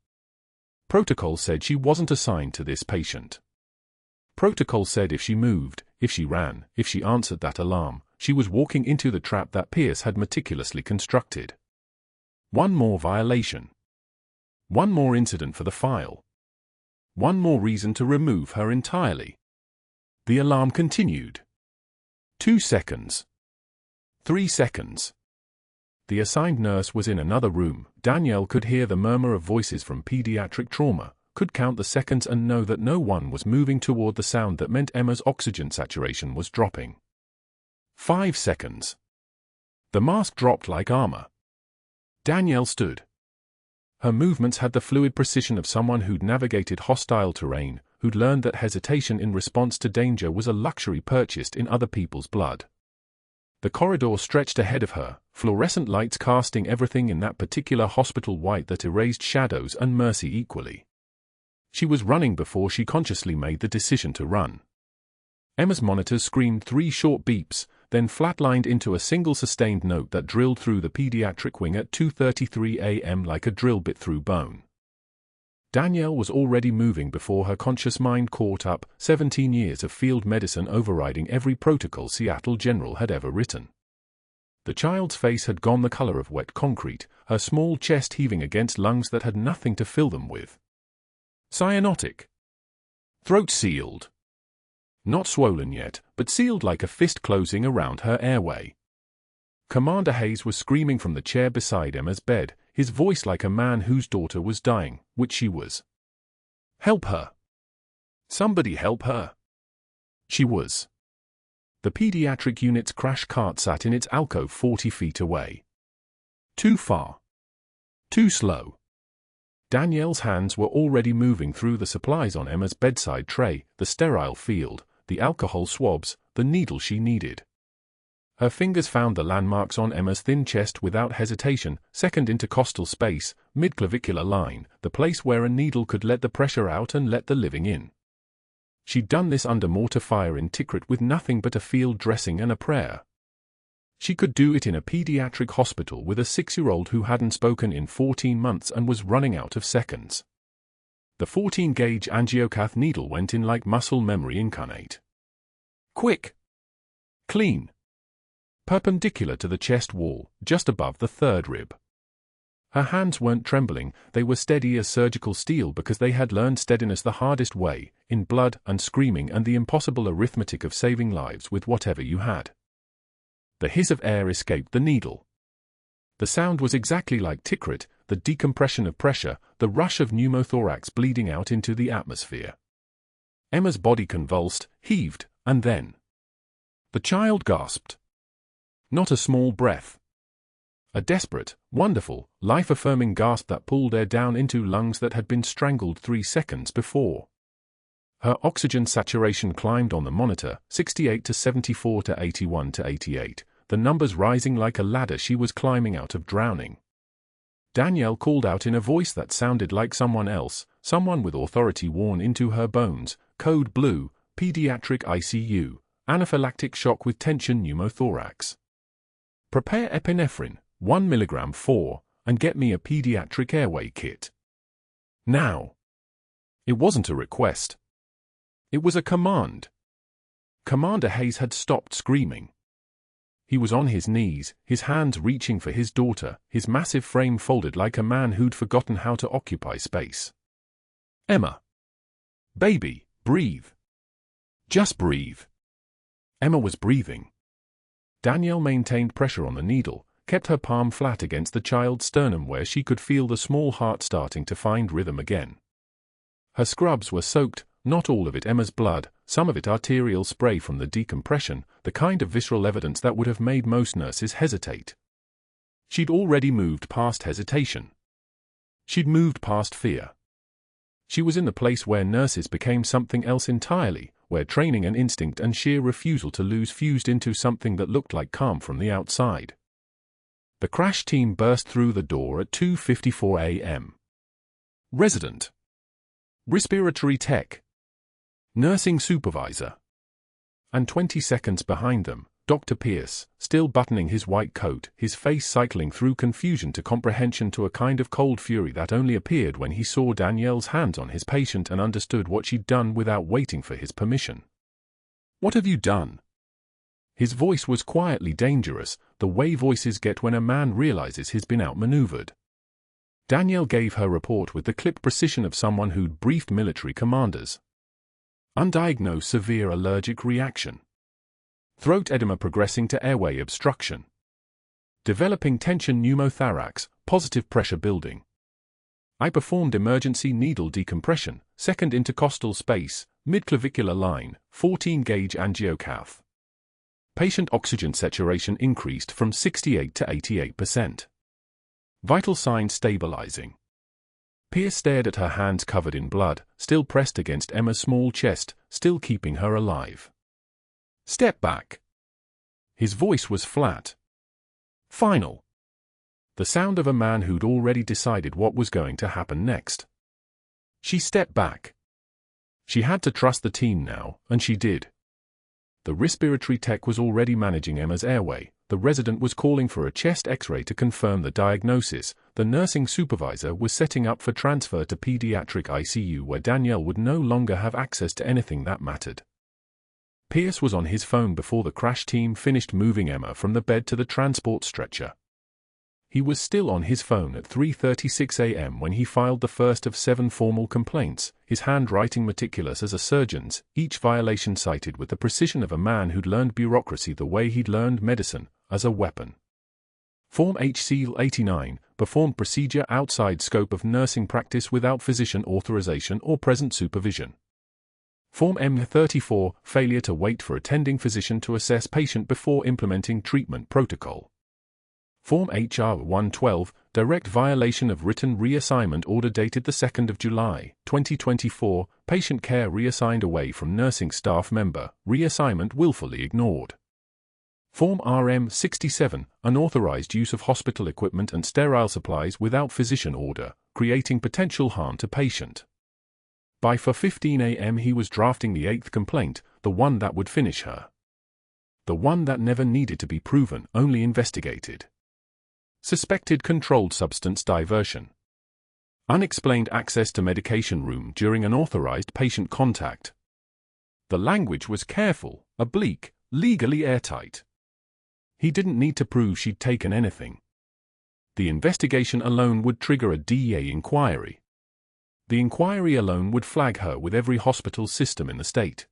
S1: Protocol said she wasn't assigned to this patient. Protocol said if she moved, if she ran, if she answered that alarm, she was walking into the trap that Pierce had meticulously constructed. One more violation. One more incident for the file. One more reason to remove her entirely. The alarm continued. 2 seconds. 3 seconds. The assigned nurse was in another room. Danielle could hear the murmur of voices from pediatric trauma, could count the seconds and know that no one was moving toward the sound that meant Emma's oxygen saturation was dropping. 5 seconds. The mask dropped like armor. Danielle stood. Her movements had the fluid precision of someone who'd navigated hostile terrain, who'd learned that hesitation in response to danger was a luxury purchased in other people's blood. The corridor stretched ahead of her, fluorescent lights casting everything in that particular hospital white that erased shadows and mercy equally. She was running before she consciously made the decision to run. Emma's monitors screamed 3 short beeps, then flatlined into a single sustained note that drilled through the pediatric wing at 2:33 a.m. like a drill bit through bone. Danielle was already moving before her conscious mind caught up, 17 years of field medicine overriding every protocol Seattle General had ever written. The child's face had gone the color of wet concrete, her small chest heaving against lungs that had nothing to fill them with. Cyanotic. Throat sealed. Not swollen yet, but sealed like a fist closing around her airway. Commander Hayes was screaming from the chair beside Emma's bed, his voice like a man whose daughter was dying, which she was. Help her. Somebody help her. She was. The pediatric unit's crash cart sat in its alcove 40 feet away. Too far. Too slow. Danielle's hands were already moving through the supplies on Emma's bedside tray, the sterile field, the alcohol swabs, the needle she needed. Her fingers found the landmarks on Emma's thin chest without hesitation, second intercostal space, mid-clavicular line, the place where a needle could let the pressure out and let the living in. She'd done this under mortar fire in Tikrit with nothing but a field dressing and a prayer. She could do it in a pediatric hospital with a 6-year-old who hadn't spoken in 14 months and was running out of seconds. The 14-gauge angiocath needle went in like muscle memory incarnate. Quick. Clean. Perpendicular to the chest wall, just above the 3rd rib. Her hands weren't trembling, they were steady as surgical steel because they had learned steadiness the hardest way, in blood and screaming and the impossible arithmetic of saving lives with whatever you had. The hiss of air escaped the needle. The sound was exactly like Tikrit, the decompression of pressure, the rush of pneumothorax bleeding out into the atmosphere. Emma's body convulsed, heaved, and then the child gasped. Not a small breath. A desperate, wonderful, life-affirming gasp that pulled air down into lungs that had been strangled 3 seconds before. Her oxygen saturation climbed on the monitor, 68 to 74 to 81 to 88, the numbers rising like a ladder she was climbing out of drowning. Danielle called out in a voice that sounded like someone else, someone with authority worn into her bones, Code Blue, Pediatric ICU, anaphylactic shock with tension pneumothorax. Prepare epinephrine, 1 mg 4, and get me a pediatric airway kit. Now. It wasn't a request. It was a command. Commander Hayes had stopped screaming. He was on his knees, his hands reaching for his daughter, his massive frame folded like a man who'd forgotten how to occupy space. Emma. Baby, breathe. Just breathe. Emma was breathing. Danielle maintained pressure on the needle, kept her palm flat against the child's sternum where she could feel the small heart starting to find rhythm again. Her scrubs were soaked, not all of it Emma's blood, some of it arterial spray from the decompression, the kind of visceral evidence that would have made most nurses hesitate. She'd already moved past hesitation. She'd moved past fear. She was in the place where nurses became something else entirely, where training and instinct and sheer refusal to lose fused into something that looked like calm from the outside. The crash team burst through the door at 2:54 a.m. Resident. Respiratory tech. Nursing supervisor. And 20 seconds behind them, Dr. Pierce, still buttoning his white coat, his face cycling through confusion to comprehension to a kind of cold fury that only appeared when he saw Danielle's hands on his patient and understood what she'd done without waiting for his permission. "What have you done?" His voice was quietly dangerous, the way voices get when a man realizes he's been outmaneuvered. Danielle gave her report with the clipped precision of someone who'd briefed military commanders. Undiagnosed severe allergic reaction. Throat edema progressing to airway obstruction. Developing tension pneumothorax, positive pressure building. I performed emergency needle decompression, second intercostal space, midclavicular line, 14-gauge angiocath. Patient oxygen saturation increased from 68 to 88%. Vital signs stabilizing. Pierce stared at her hands covered in blood, still pressed against Emma's small chest, still keeping her alive. "Step back." His voice was flat. Final. The sound of a man who'd already decided what was going to happen next. She stepped back. She had to trust the team now, and she did. The respiratory tech was already managing Emma's airway, the resident was calling for a chest x-ray to confirm the diagnosis, the nursing supervisor was setting up for transfer to pediatric ICU where Danielle would no longer have access to anything that mattered. Pierce was on his phone before the crash team finished moving Emma from the bed to the transport stretcher. He was still on his phone at 3:36 a.m. when he filed the first of 7 formal complaints, his handwriting meticulous as a surgeon's, each violation cited with the precision of a man who'd learned bureaucracy the way he'd learned medicine, as a weapon. Form H-Seal 89, performed procedure outside scope of nursing practice without physician authorization or present supervision. Form M34, failure to wait for attending physician to assess patient before implementing treatment protocol. Form HR 112, direct violation of written reassignment order dated the 2nd of July, 2024, patient care reassigned away from nursing staff member, reassignment willfully ignored. Form RM 67, unauthorized use of hospital equipment and sterile supplies without physician order, creating potential harm to patient. By 4:15 a.m. he was drafting the 8th complaint, the one that would finish her. The one that never needed to be proven, only investigated. Suspected controlled substance diversion. Unexplained access to medication room during unauthorized patient contact. The language was careful, oblique, legally airtight. He didn't need to prove she'd taken anything. The investigation alone would trigger a DEA inquiry. The inquiry alone would flag her with every hospital system in the state.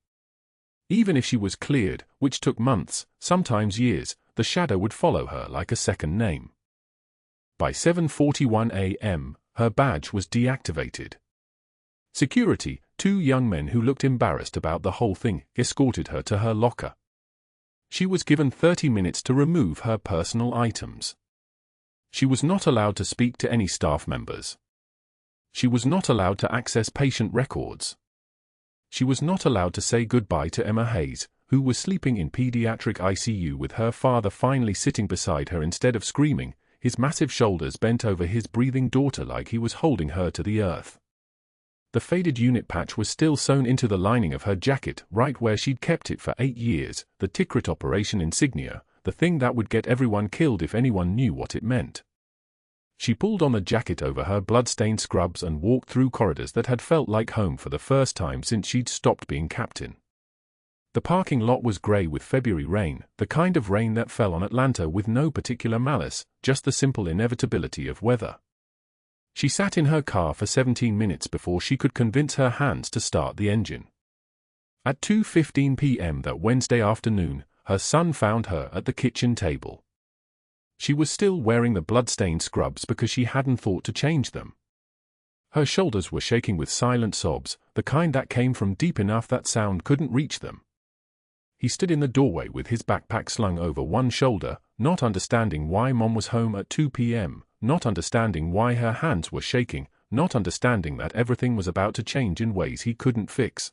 S1: Even if she was cleared, which took months, sometimes years, the shadow would follow her like a second name. By 7:41 a.m., her badge was deactivated. Security, 2 young men who looked embarrassed about the whole thing, escorted her to her locker. She was given 30 minutes to remove her personal items. She was not allowed to speak to any staff members. She was not allowed to access patient records. She was not allowed to say goodbye to Emma Hayes, who was sleeping in pediatric ICU with her father finally sitting beside her instead of screaming, his massive shoulders bent over his breathing daughter like he was holding her to the earth. The faded unit patch was still sewn into the lining of her jacket, right where she'd kept it for 8 years, the Tikrit operation insignia, the thing that would get everyone killed if anyone knew what it meant. She pulled on the jacket over her blood-stained scrubs and walked through corridors that had felt like home for the first time since she'd stopped being captain. The parking lot was grey with February rain, the kind of rain that fell on Atlanta with no particular malice, just the simple inevitability of weather. She sat in her car for 17 minutes before she could convince her hands to start the engine. At 2:15 p.m. that Wednesday afternoon, her son found her at the kitchen table. She was still wearing the blood-stained scrubs because she hadn't thought to change them. Her shoulders were shaking with silent sobs, the kind that came from deep enough that sound couldn't reach them. He stood in the doorway with his backpack slung over one shoulder, not understanding why Mom was home at 2 p.m., not understanding why her hands were shaking, not understanding that everything was about to change in ways he couldn't fix.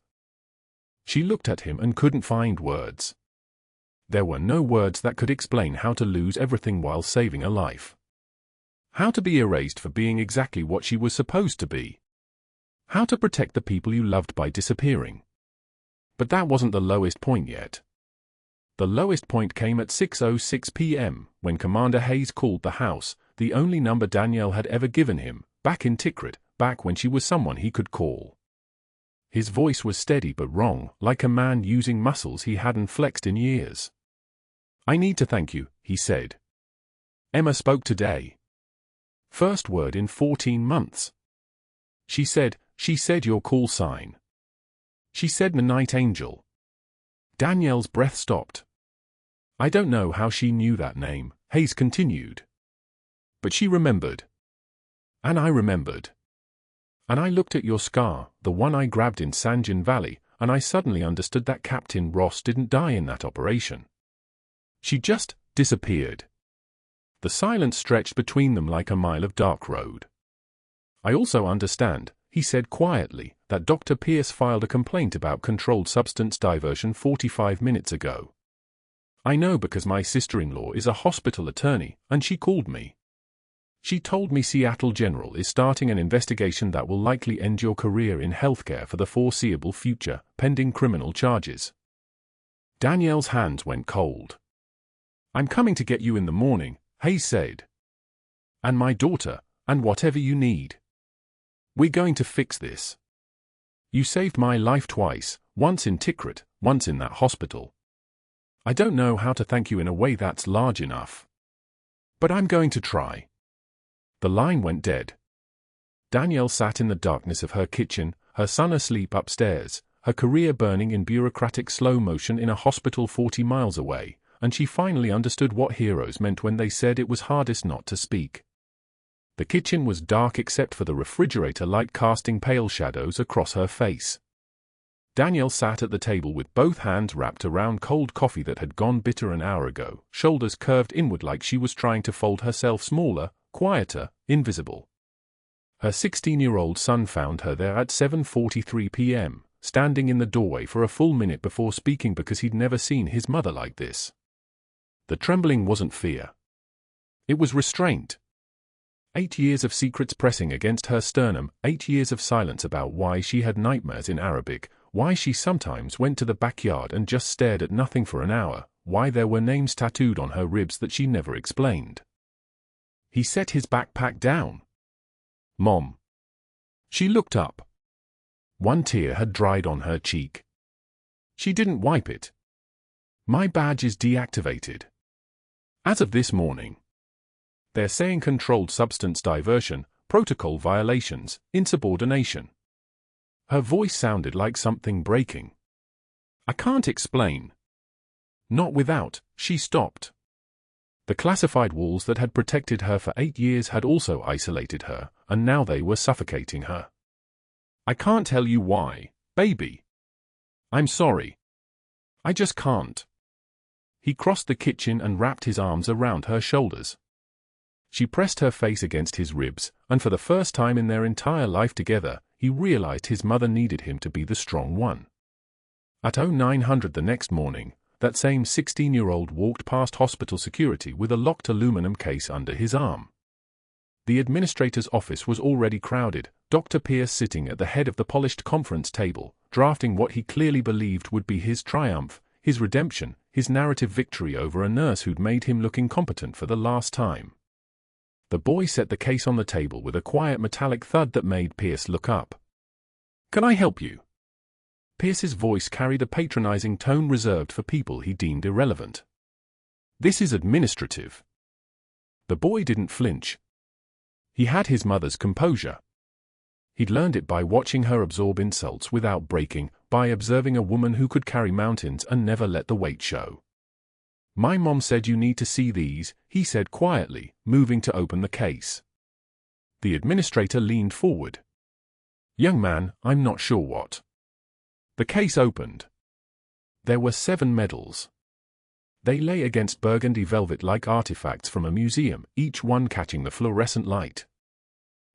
S1: She looked at him and couldn't find words. There were no words that could explain how to lose everything while saving a life. How to be erased for being exactly what she was supposed to be. How to protect the people you loved by disappearing. But that wasn't the lowest point yet. The lowest point came at 6:06 p.m., when Commander Hayes called the house, the only number Danielle had ever given him, back in Tikrit, back when she was someone he could call. His voice was steady but wrong, like a man using muscles he hadn't flexed in years. "I need to thank you," he said. "Emma spoke today. First word in 14 months. She said your call sign. She said the night angel." Danielle's breath stopped. "I don't know how she knew that name," Hayes continued. "But she remembered. And I remembered. And I looked at your scar, the one I grabbed in Sanjan Valley, and I suddenly understood that Captain Ross didn't die in that operation. She just disappeared." The silence stretched between them like a mile of dark road. "I also understand," he said quietly, "that Dr. Pierce filed a complaint about controlled substance diversion 45 minutes ago. I know because my sister-in-law is a hospital attorney, and she called me. She told me Seattle General is starting an investigation that will likely end your career in healthcare for the foreseeable future, pending criminal charges." Danielle's hands went cold. "I'm coming to get you in the morning," Hayes said. "And my daughter, and whatever you need. We're going to fix this. You saved my life twice, once in Tikrit, once in that hospital. I don't know how to thank you in a way that's large enough. But I'm going to try." The line went dead. Danielle sat in the darkness of her kitchen, her son asleep upstairs, her career burning in bureaucratic slow motion in a hospital 40 miles away, and she finally understood what heroes meant when they said it was hardest not to speak. The kitchen was dark except for the refrigerator light casting pale shadows across her face. Danielle sat at the table with both hands wrapped around cold coffee that had gone bitter an hour ago, shoulders curved inward like she was trying to fold herself smaller, quieter, invisible. Her 16-year-old son found her there at 7:43 p.m., standing in the doorway for a full minute before speaking because he'd never seen his mother like this. The trembling wasn't fear. It was restraint. 8 years of secrets pressing against her sternum, 8 years of silence about why she had nightmares in Arabic, why she sometimes went to the backyard and just stared at nothing for an hour, why there were names tattooed on her ribs that she never explained. He set his backpack down. "Mom." She looked up. One tear had dried on her cheek. She didn't wipe it. "My badge is deactivated. As of this morning. They're saying controlled substance diversion, protocol violations, insubordination." Her voice sounded like something breaking. "I can't explain." Not without, she stopped. The classified walls that had protected her for 8 years had also isolated her, and now they were suffocating her. "I can't tell you why, baby. I'm sorry. I just can't." He crossed the kitchen and wrapped his arms around her shoulders. She pressed her face against his ribs, and for the first time in their entire life together, he realized his mother needed him to be the strong one. At 0900 the next morning, that same 16-year-old walked past hospital security with a locked aluminum case under his arm. The administrator's office was already crowded, Dr. Pierce sitting at the head of the polished conference table, drafting what he clearly believed would be his triumph, his redemption, his narrative victory over a nurse who'd made him look incompetent for the last time. The boy set the case on the table with a quiet metallic thud that made Pierce look up. "Can I help you?" Pierce's voice carried a patronizing tone reserved for people he deemed irrelevant. "This is administrative." The boy didn't flinch. He had his mother's composure. He'd learned it by watching her absorb insults without breaking, by observing a woman who could carry mountains and never let the weight show. "My mom said you need to see these," he said quietly, moving to open the case. The administrator leaned forward. "Young man, I'm not sure what." The case opened. There were 7 medals. They lay against burgundy velvet-like artifacts from a museum, each one catching the fluorescent light.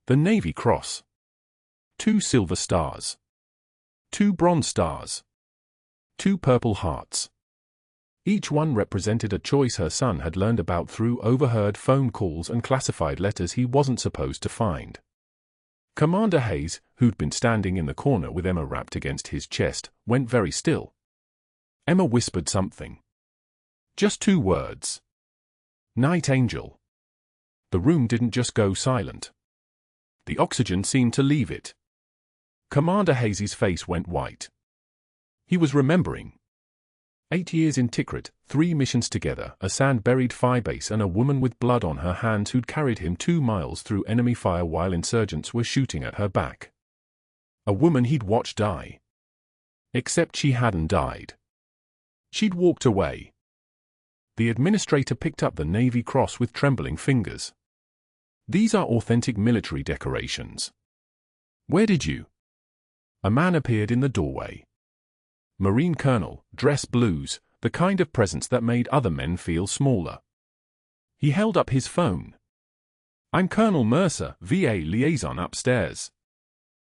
S1: The Navy Cross. 2 silver stars. 2 bronze stars. 2 purple hearts. Each one represented a choice her son had learned about through overheard phone calls and classified letters he wasn't supposed to find. Commander Hayes, who'd been standing in the corner with Emma wrapped against his chest, went very still. Emma whispered something. Just 2 words. "Night Angel." The room didn't just go silent. The oxygen seemed to leave it. Commander Hayes' face went white. He was remembering. 8 years in Tikrit, 3 missions together, a sand-buried phi base and a woman with blood on her hands who'd carried him 2 miles through enemy fire while insurgents were shooting at her back. A woman he'd watched die. Except she hadn't died. She'd walked away. The administrator picked up the Navy Cross with trembling fingers. "These are authentic military decorations." "Where did you?" A man appeared in the doorway. Marine Colonel, dress blues, the kind of presence that made other men feel smaller. He held up his phone. "I'm Colonel Mercer, VA liaison upstairs.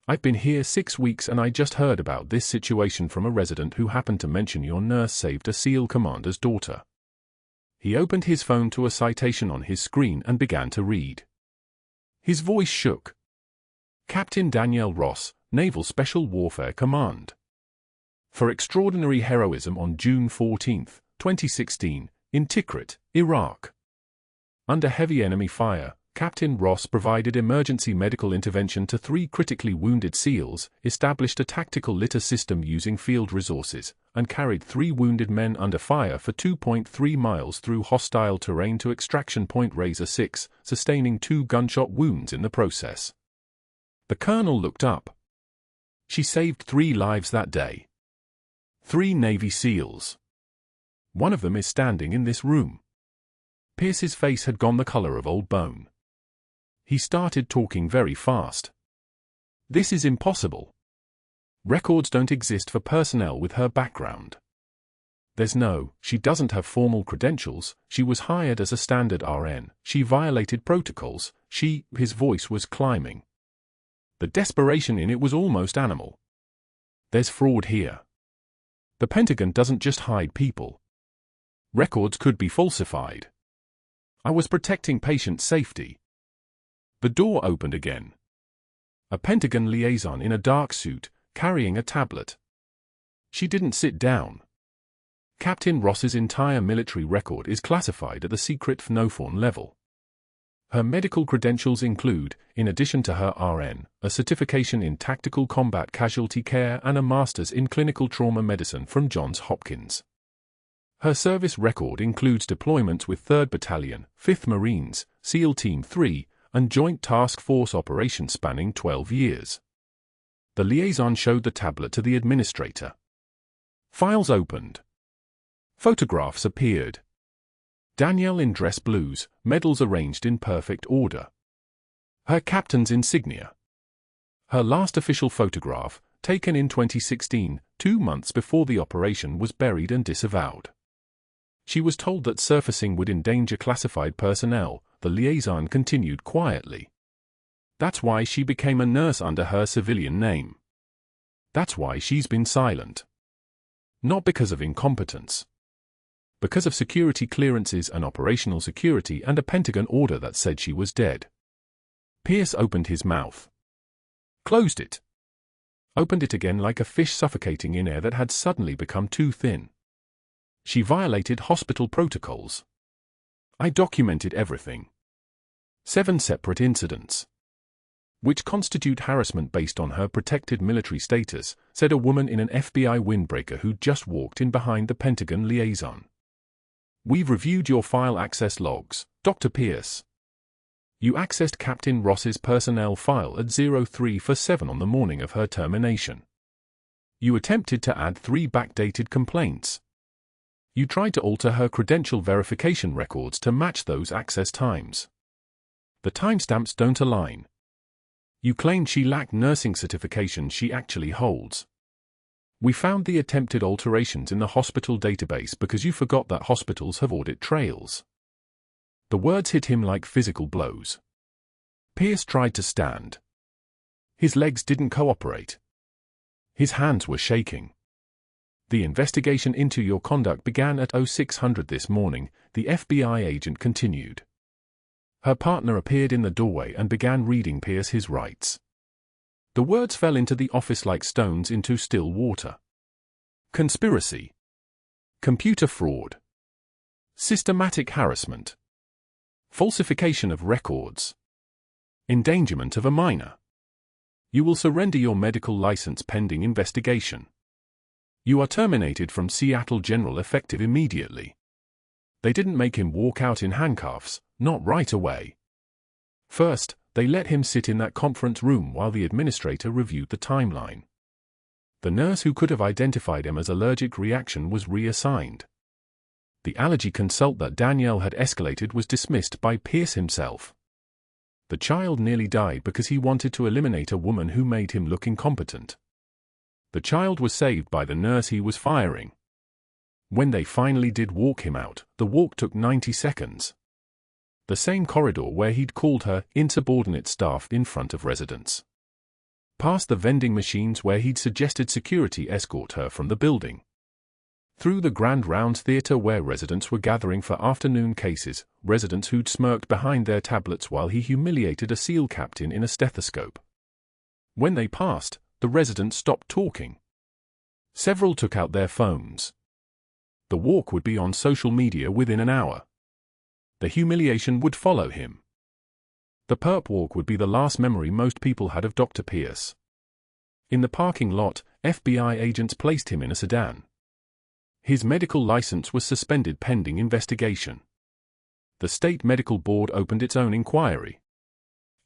S1: I've been here 6 weeks and I just heard about this situation from a resident who happened to mention your nurse saved a SEAL commander's daughter." He opened his phone to a citation on his screen and began to read. His voice shook. "Captain Danielle Ross, Naval Special Warfare Command. For extraordinary heroism on June 14, 2016, in Tikrit, Iraq. Under heavy enemy fire, Captain Ross provided emergency medical intervention to 3 critically wounded SEALs, established a tactical litter system using field resources, and carried 3 wounded men under fire for 2.3 miles through hostile terrain to extraction point Razor 6, sustaining 2 gunshot wounds in the process." The colonel looked up. "She saved 3 lives that day. 3 Navy SEALs. One of them is standing in this room." Pierce's face had gone the color of old bone. He started talking very fast. "This is impossible. Records don't exist for personnel with her background. She doesn't have formal credentials, she was hired as a standard RN, she violated protocols, his voice was climbing. The desperation in it was almost animal. There's fraud here. The Pentagon doesn't just hide people. Records could be falsified. I was protecting patient safety." The door opened again. A Pentagon liaison in a dark suit, carrying a tablet. She didn't sit down. "Captain Ross's entire military record is classified at the secret FNOFORN level. Her medical credentials include, in addition to her RN, a certification in tactical combat casualty care and a master's in clinical trauma medicine from Johns Hopkins. Her service record includes deployments with 3rd Battalion, 5th Marines, SEAL Team 3, and Joint Task Force operations spanning 12 years. The liaison showed the tablet to the administrator. Files opened. Photographs appeared. Danielle in dress blues, medals arranged in perfect order. Her captain's insignia. Her last official photograph, taken in 2016, 2 months before the operation was buried and disavowed. She was told that surfacing would endanger classified personnel, the liaison continued quietly. That's why she became a nurse under her civilian name. That's why she's been silent. Not because of incompetence. Because of security clearances and operational security and a Pentagon order that said she was dead. Pierce opened his mouth. Closed it. Opened it again like a fish suffocating in air that had suddenly become too thin. She violated hospital protocols. I documented everything. 7 separate incidents, which constitute harassment based on her protected military status, said a woman in an FBI windbreaker who'd just walked in behind the Pentagon liaison. We've reviewed your file access logs, Dr. Pierce. You accessed Captain Ross's personnel file at 03:47 on the morning of her termination. You attempted to add 3 backdated complaints. You tried to alter her credential verification records to match those access times. The timestamps don't align. You claimed she lacked nursing certification she actually holds. We found the attempted alterations in the hospital database because you forgot that hospitals have audit trails. The words hit him like physical blows. Pierce tried to stand. His legs didn't cooperate. His hands were shaking. The investigation into your conduct began at 0600 this morning, the FBI agent continued. Her partner appeared in the doorway and began reading Pierce his rights. The words fell into the office like stones into still water. Conspiracy. Computer fraud. Systematic harassment. Falsification of records. Endangerment of a minor. You will surrender your medical license pending investigation. You are terminated from Seattle General effective immediately. They didn't make him walk out in handcuffs, not right away. First, they let him sit in that conference room while the administrator reviewed the timeline. The nurse who could have identified him as allergic reaction was reassigned. The allergy consult that Danielle had escalated was dismissed by Pierce himself. The child nearly died because he wanted to eliminate a woman who made him look incompetent. The child was saved by the nurse he was firing. When they finally did walk him out, the walk took 90 seconds. The same corridor where he'd called her insubordinate staff in front of residents. Past the vending machines where he'd suggested security escort her from the building. Through the Grand Rounds Theatre where residents were gathering for afternoon cases, residents who'd smirked behind their tablets while he humiliated a SEAL captain in a stethoscope. When they passed, the residents stopped talking. Several took out their phones. The walk would be on social media within an hour. The humiliation would follow him. The perp walk would be the last memory most people had of Dr. Pierce. In the parking lot, FBI agents placed him in a sedan. His medical license was suspended pending investigation. The state medical board opened its own inquiry.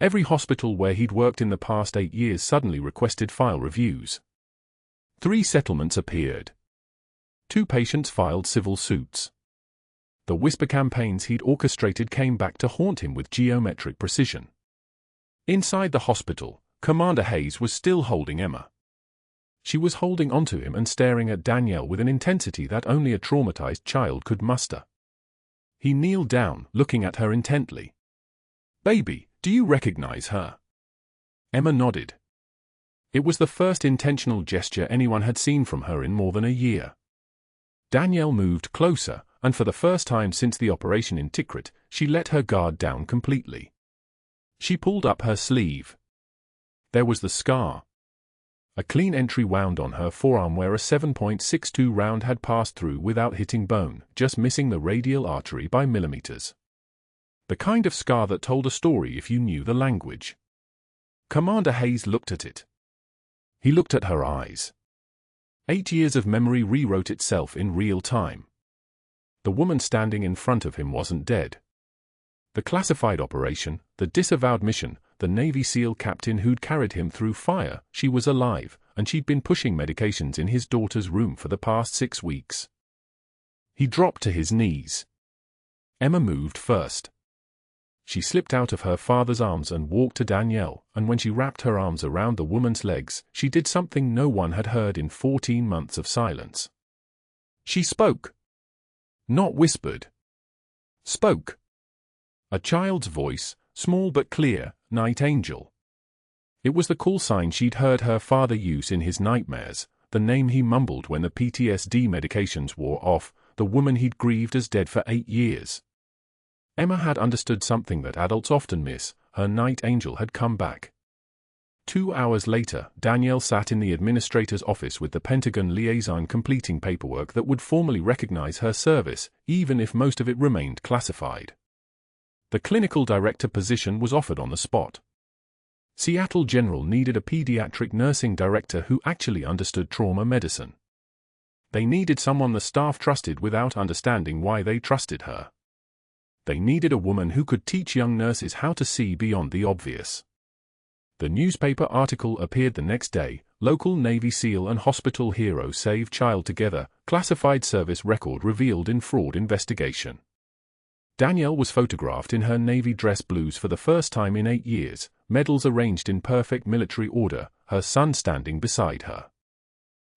S1: Every hospital where he'd worked in the past 8 years suddenly requested file reviews. 3 settlements appeared. 2 patients filed civil suits. The whisper campaigns he'd orchestrated came back to haunt him with geometric precision. Inside the hospital, Commander Hayes was still holding Emma. She was holding onto him and staring at Danielle with an intensity that only a traumatized child could muster. He kneeled down, looking at her intently. "Baby, do you recognize her?" Emma nodded. It was the first intentional gesture anyone had seen from her in more than a year. Danielle moved closer, and for the first time since the operation in Tikrit, she let her guard down completely. She pulled up her sleeve. There was the scar. A clean entry wound on her forearm where a 7.62 round had passed through without hitting bone, just missing the radial artery by millimeters. The kind of scar that told a story if you knew the language. Commander Hayes looked at it. He looked at her eyes. 8 years of memory rewrote itself in real time. The woman standing in front of him wasn't dead. The classified operation, the disavowed mission, the Navy SEAL captain who'd carried him through fire, she was alive, and she'd been pushing medications in his daughter's room for the past 6 weeks. He dropped to his knees. Emma moved first. She slipped out of her father's arms and walked to Danielle, and when she wrapped her arms around the woman's legs, she did something no one had heard in 14 months of silence. She spoke. Not whispered. Spoke. A child's voice, small but clear, Night Angel. It was the call sign she'd heard her father use in his nightmares, the name he mumbled when the PTSD medications wore off, the woman he'd grieved as dead for 8 years. Emma had understood something that adults often miss: her night angel had come back. 2 hours later, Danielle sat in the administrator's office with the Pentagon liaison completing paperwork that would formally recognize her service, even if most of it remained classified. The clinical director position was offered on the spot. Seattle General needed a pediatric nursing director who actually understood trauma medicine. They needed someone the staff trusted without understanding why they trusted her. They needed a woman who could teach young nurses how to see beyond the obvious. The newspaper article appeared the next day: local Navy SEAL and hospital hero save child together, classified service record revealed in fraud investigation. Danielle was photographed in her Navy dress blues for the first time in 8 years, medals arranged in perfect military order, her son standing beside her.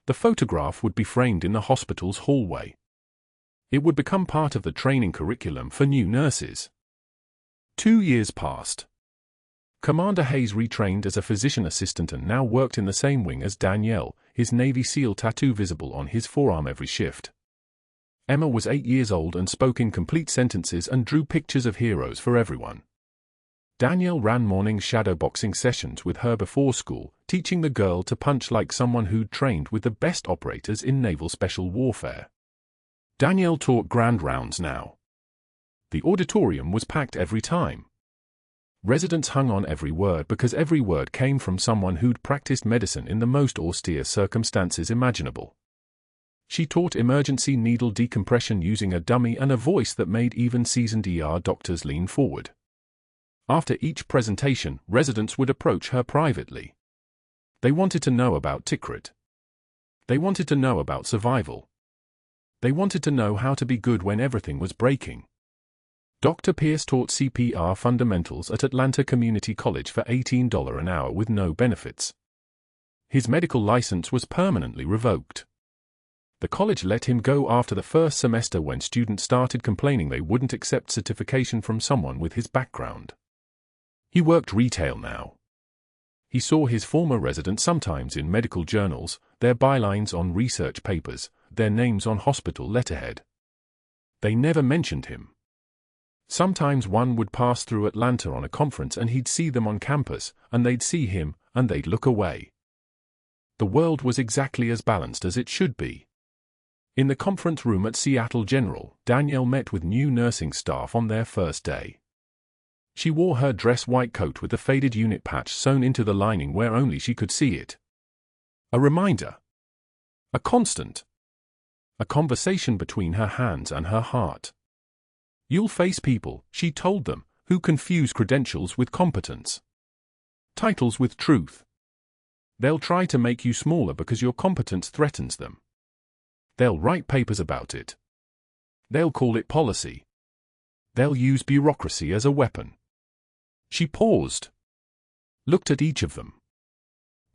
S1: The photograph would be framed in the hospital's hallway. It would become part of the training curriculum for new nurses. 2 years passed. Commander Hayes retrained as a physician assistant and now worked in the same wing as Danielle, his Navy SEAL tattoo visible on his forearm every shift. Emma was 8 years old and spoke in complete sentences and drew pictures of heroes for everyone. Danielle ran morning shadowboxing sessions with her before school, teaching the girl to punch like someone who'd trained with the best operators in naval special warfare. Danielle taught grand rounds now. The auditorium was packed every time. Residents hung on every word because every word came from someone who'd practiced medicine in the most austere circumstances imaginable. She taught emergency needle decompression using a dummy and a voice that made even seasoned ER doctors lean forward. After each presentation, residents would approach her privately. They wanted to know about Tikrit. They wanted to know about survival. They wanted to know how to be good when everything was breaking. Dr. Pierce taught CPR fundamentals at Atlanta Community College for $18 an hour with no benefits. His medical license was permanently revoked. The college let him go after the first semester when students started complaining they wouldn't accept certification from someone with his background. He worked retail now. He saw his former residents sometimes in medical journals, their bylines on research papers, their names on hospital letterhead. They never mentioned him. Sometimes one would pass through Atlanta on a conference and he'd see them on campus, and they'd see him, and they'd look away. The world was exactly as balanced as it should be. In the conference room at Seattle General, Danielle met with new nursing staff on their first day. She wore her dress white coat with the faded unit patch sewn into the lining where only she could see it. A reminder. A constant. A conversation between her hands and her heart. You'll face people, she told them, who confuse credentials with competence. Titles with truth. They'll try to make you smaller because your competence threatens them. They'll write papers about it. They'll call it policy. They'll use bureaucracy as a weapon. She paused. Looked at each of them.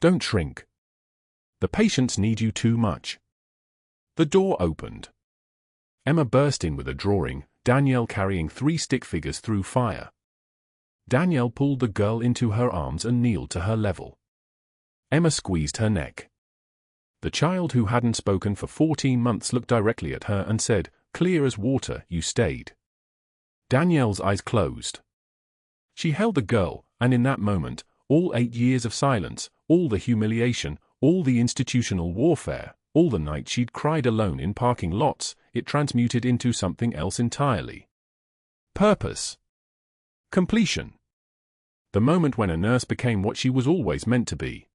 S1: Don't shrink. The patients need you too much. The door opened. Emma burst in with a drawing, Danielle carrying 3 stick figures through fire. Danielle pulled the girl into her arms and kneeled to her level. Emma squeezed her neck. The child who hadn't spoken for 14 months looked directly at her and said, "Clear as water, you stayed." Danielle's eyes closed. She held the girl, and in that moment, all 8 years of silence, all the humiliation, all the institutional warfare, all the nights she'd cried alone in parking lots, it transmuted into something else entirely. Purpose. Completion. The moment when a nurse became what she was always meant to be.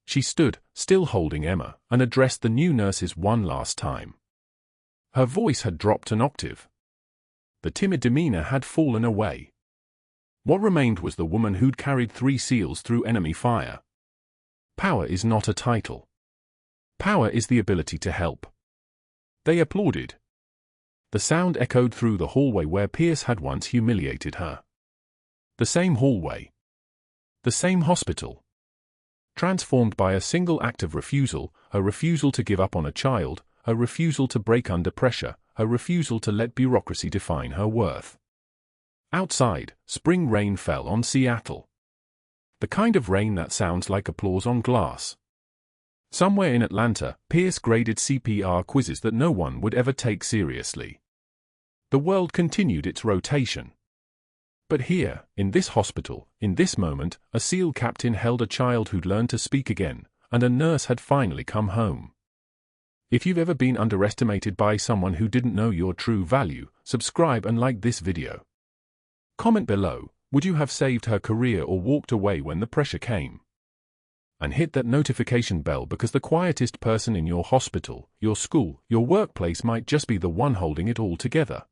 S1: She stood, still holding Emma, and addressed the new nurses one last time. Her voice had dropped an octave. The timid demeanor had fallen away. What remained was the woman who'd carried 3 SEALs through enemy fire. Power is not a title. Power is the ability to help. They applauded. The sound echoed through the hallway where Pierce had once humiliated her. The same hallway. The same hospital. Transformed by a single act of refusal, her refusal to give up on a child, her refusal to break under pressure, her refusal to let bureaucracy define her worth. Outside, spring rain fell on Seattle. The kind of rain that sounds like applause on glass. Somewhere in Atlanta, Pierce graded CPR quizzes that no one would ever take seriously. The world continued its rotation. But here, in this hospital, in this moment, a SEAL captain held a child who'd learned to speak again, and a nurse had finally come home. If you've ever been underestimated by someone who didn't know your true value, subscribe and like this video. Comment below, would you have saved her career or walked away when the pressure came? And hit that notification bell, because the quietest person in your hospital, your school, your workplace might just be the one holding it all together.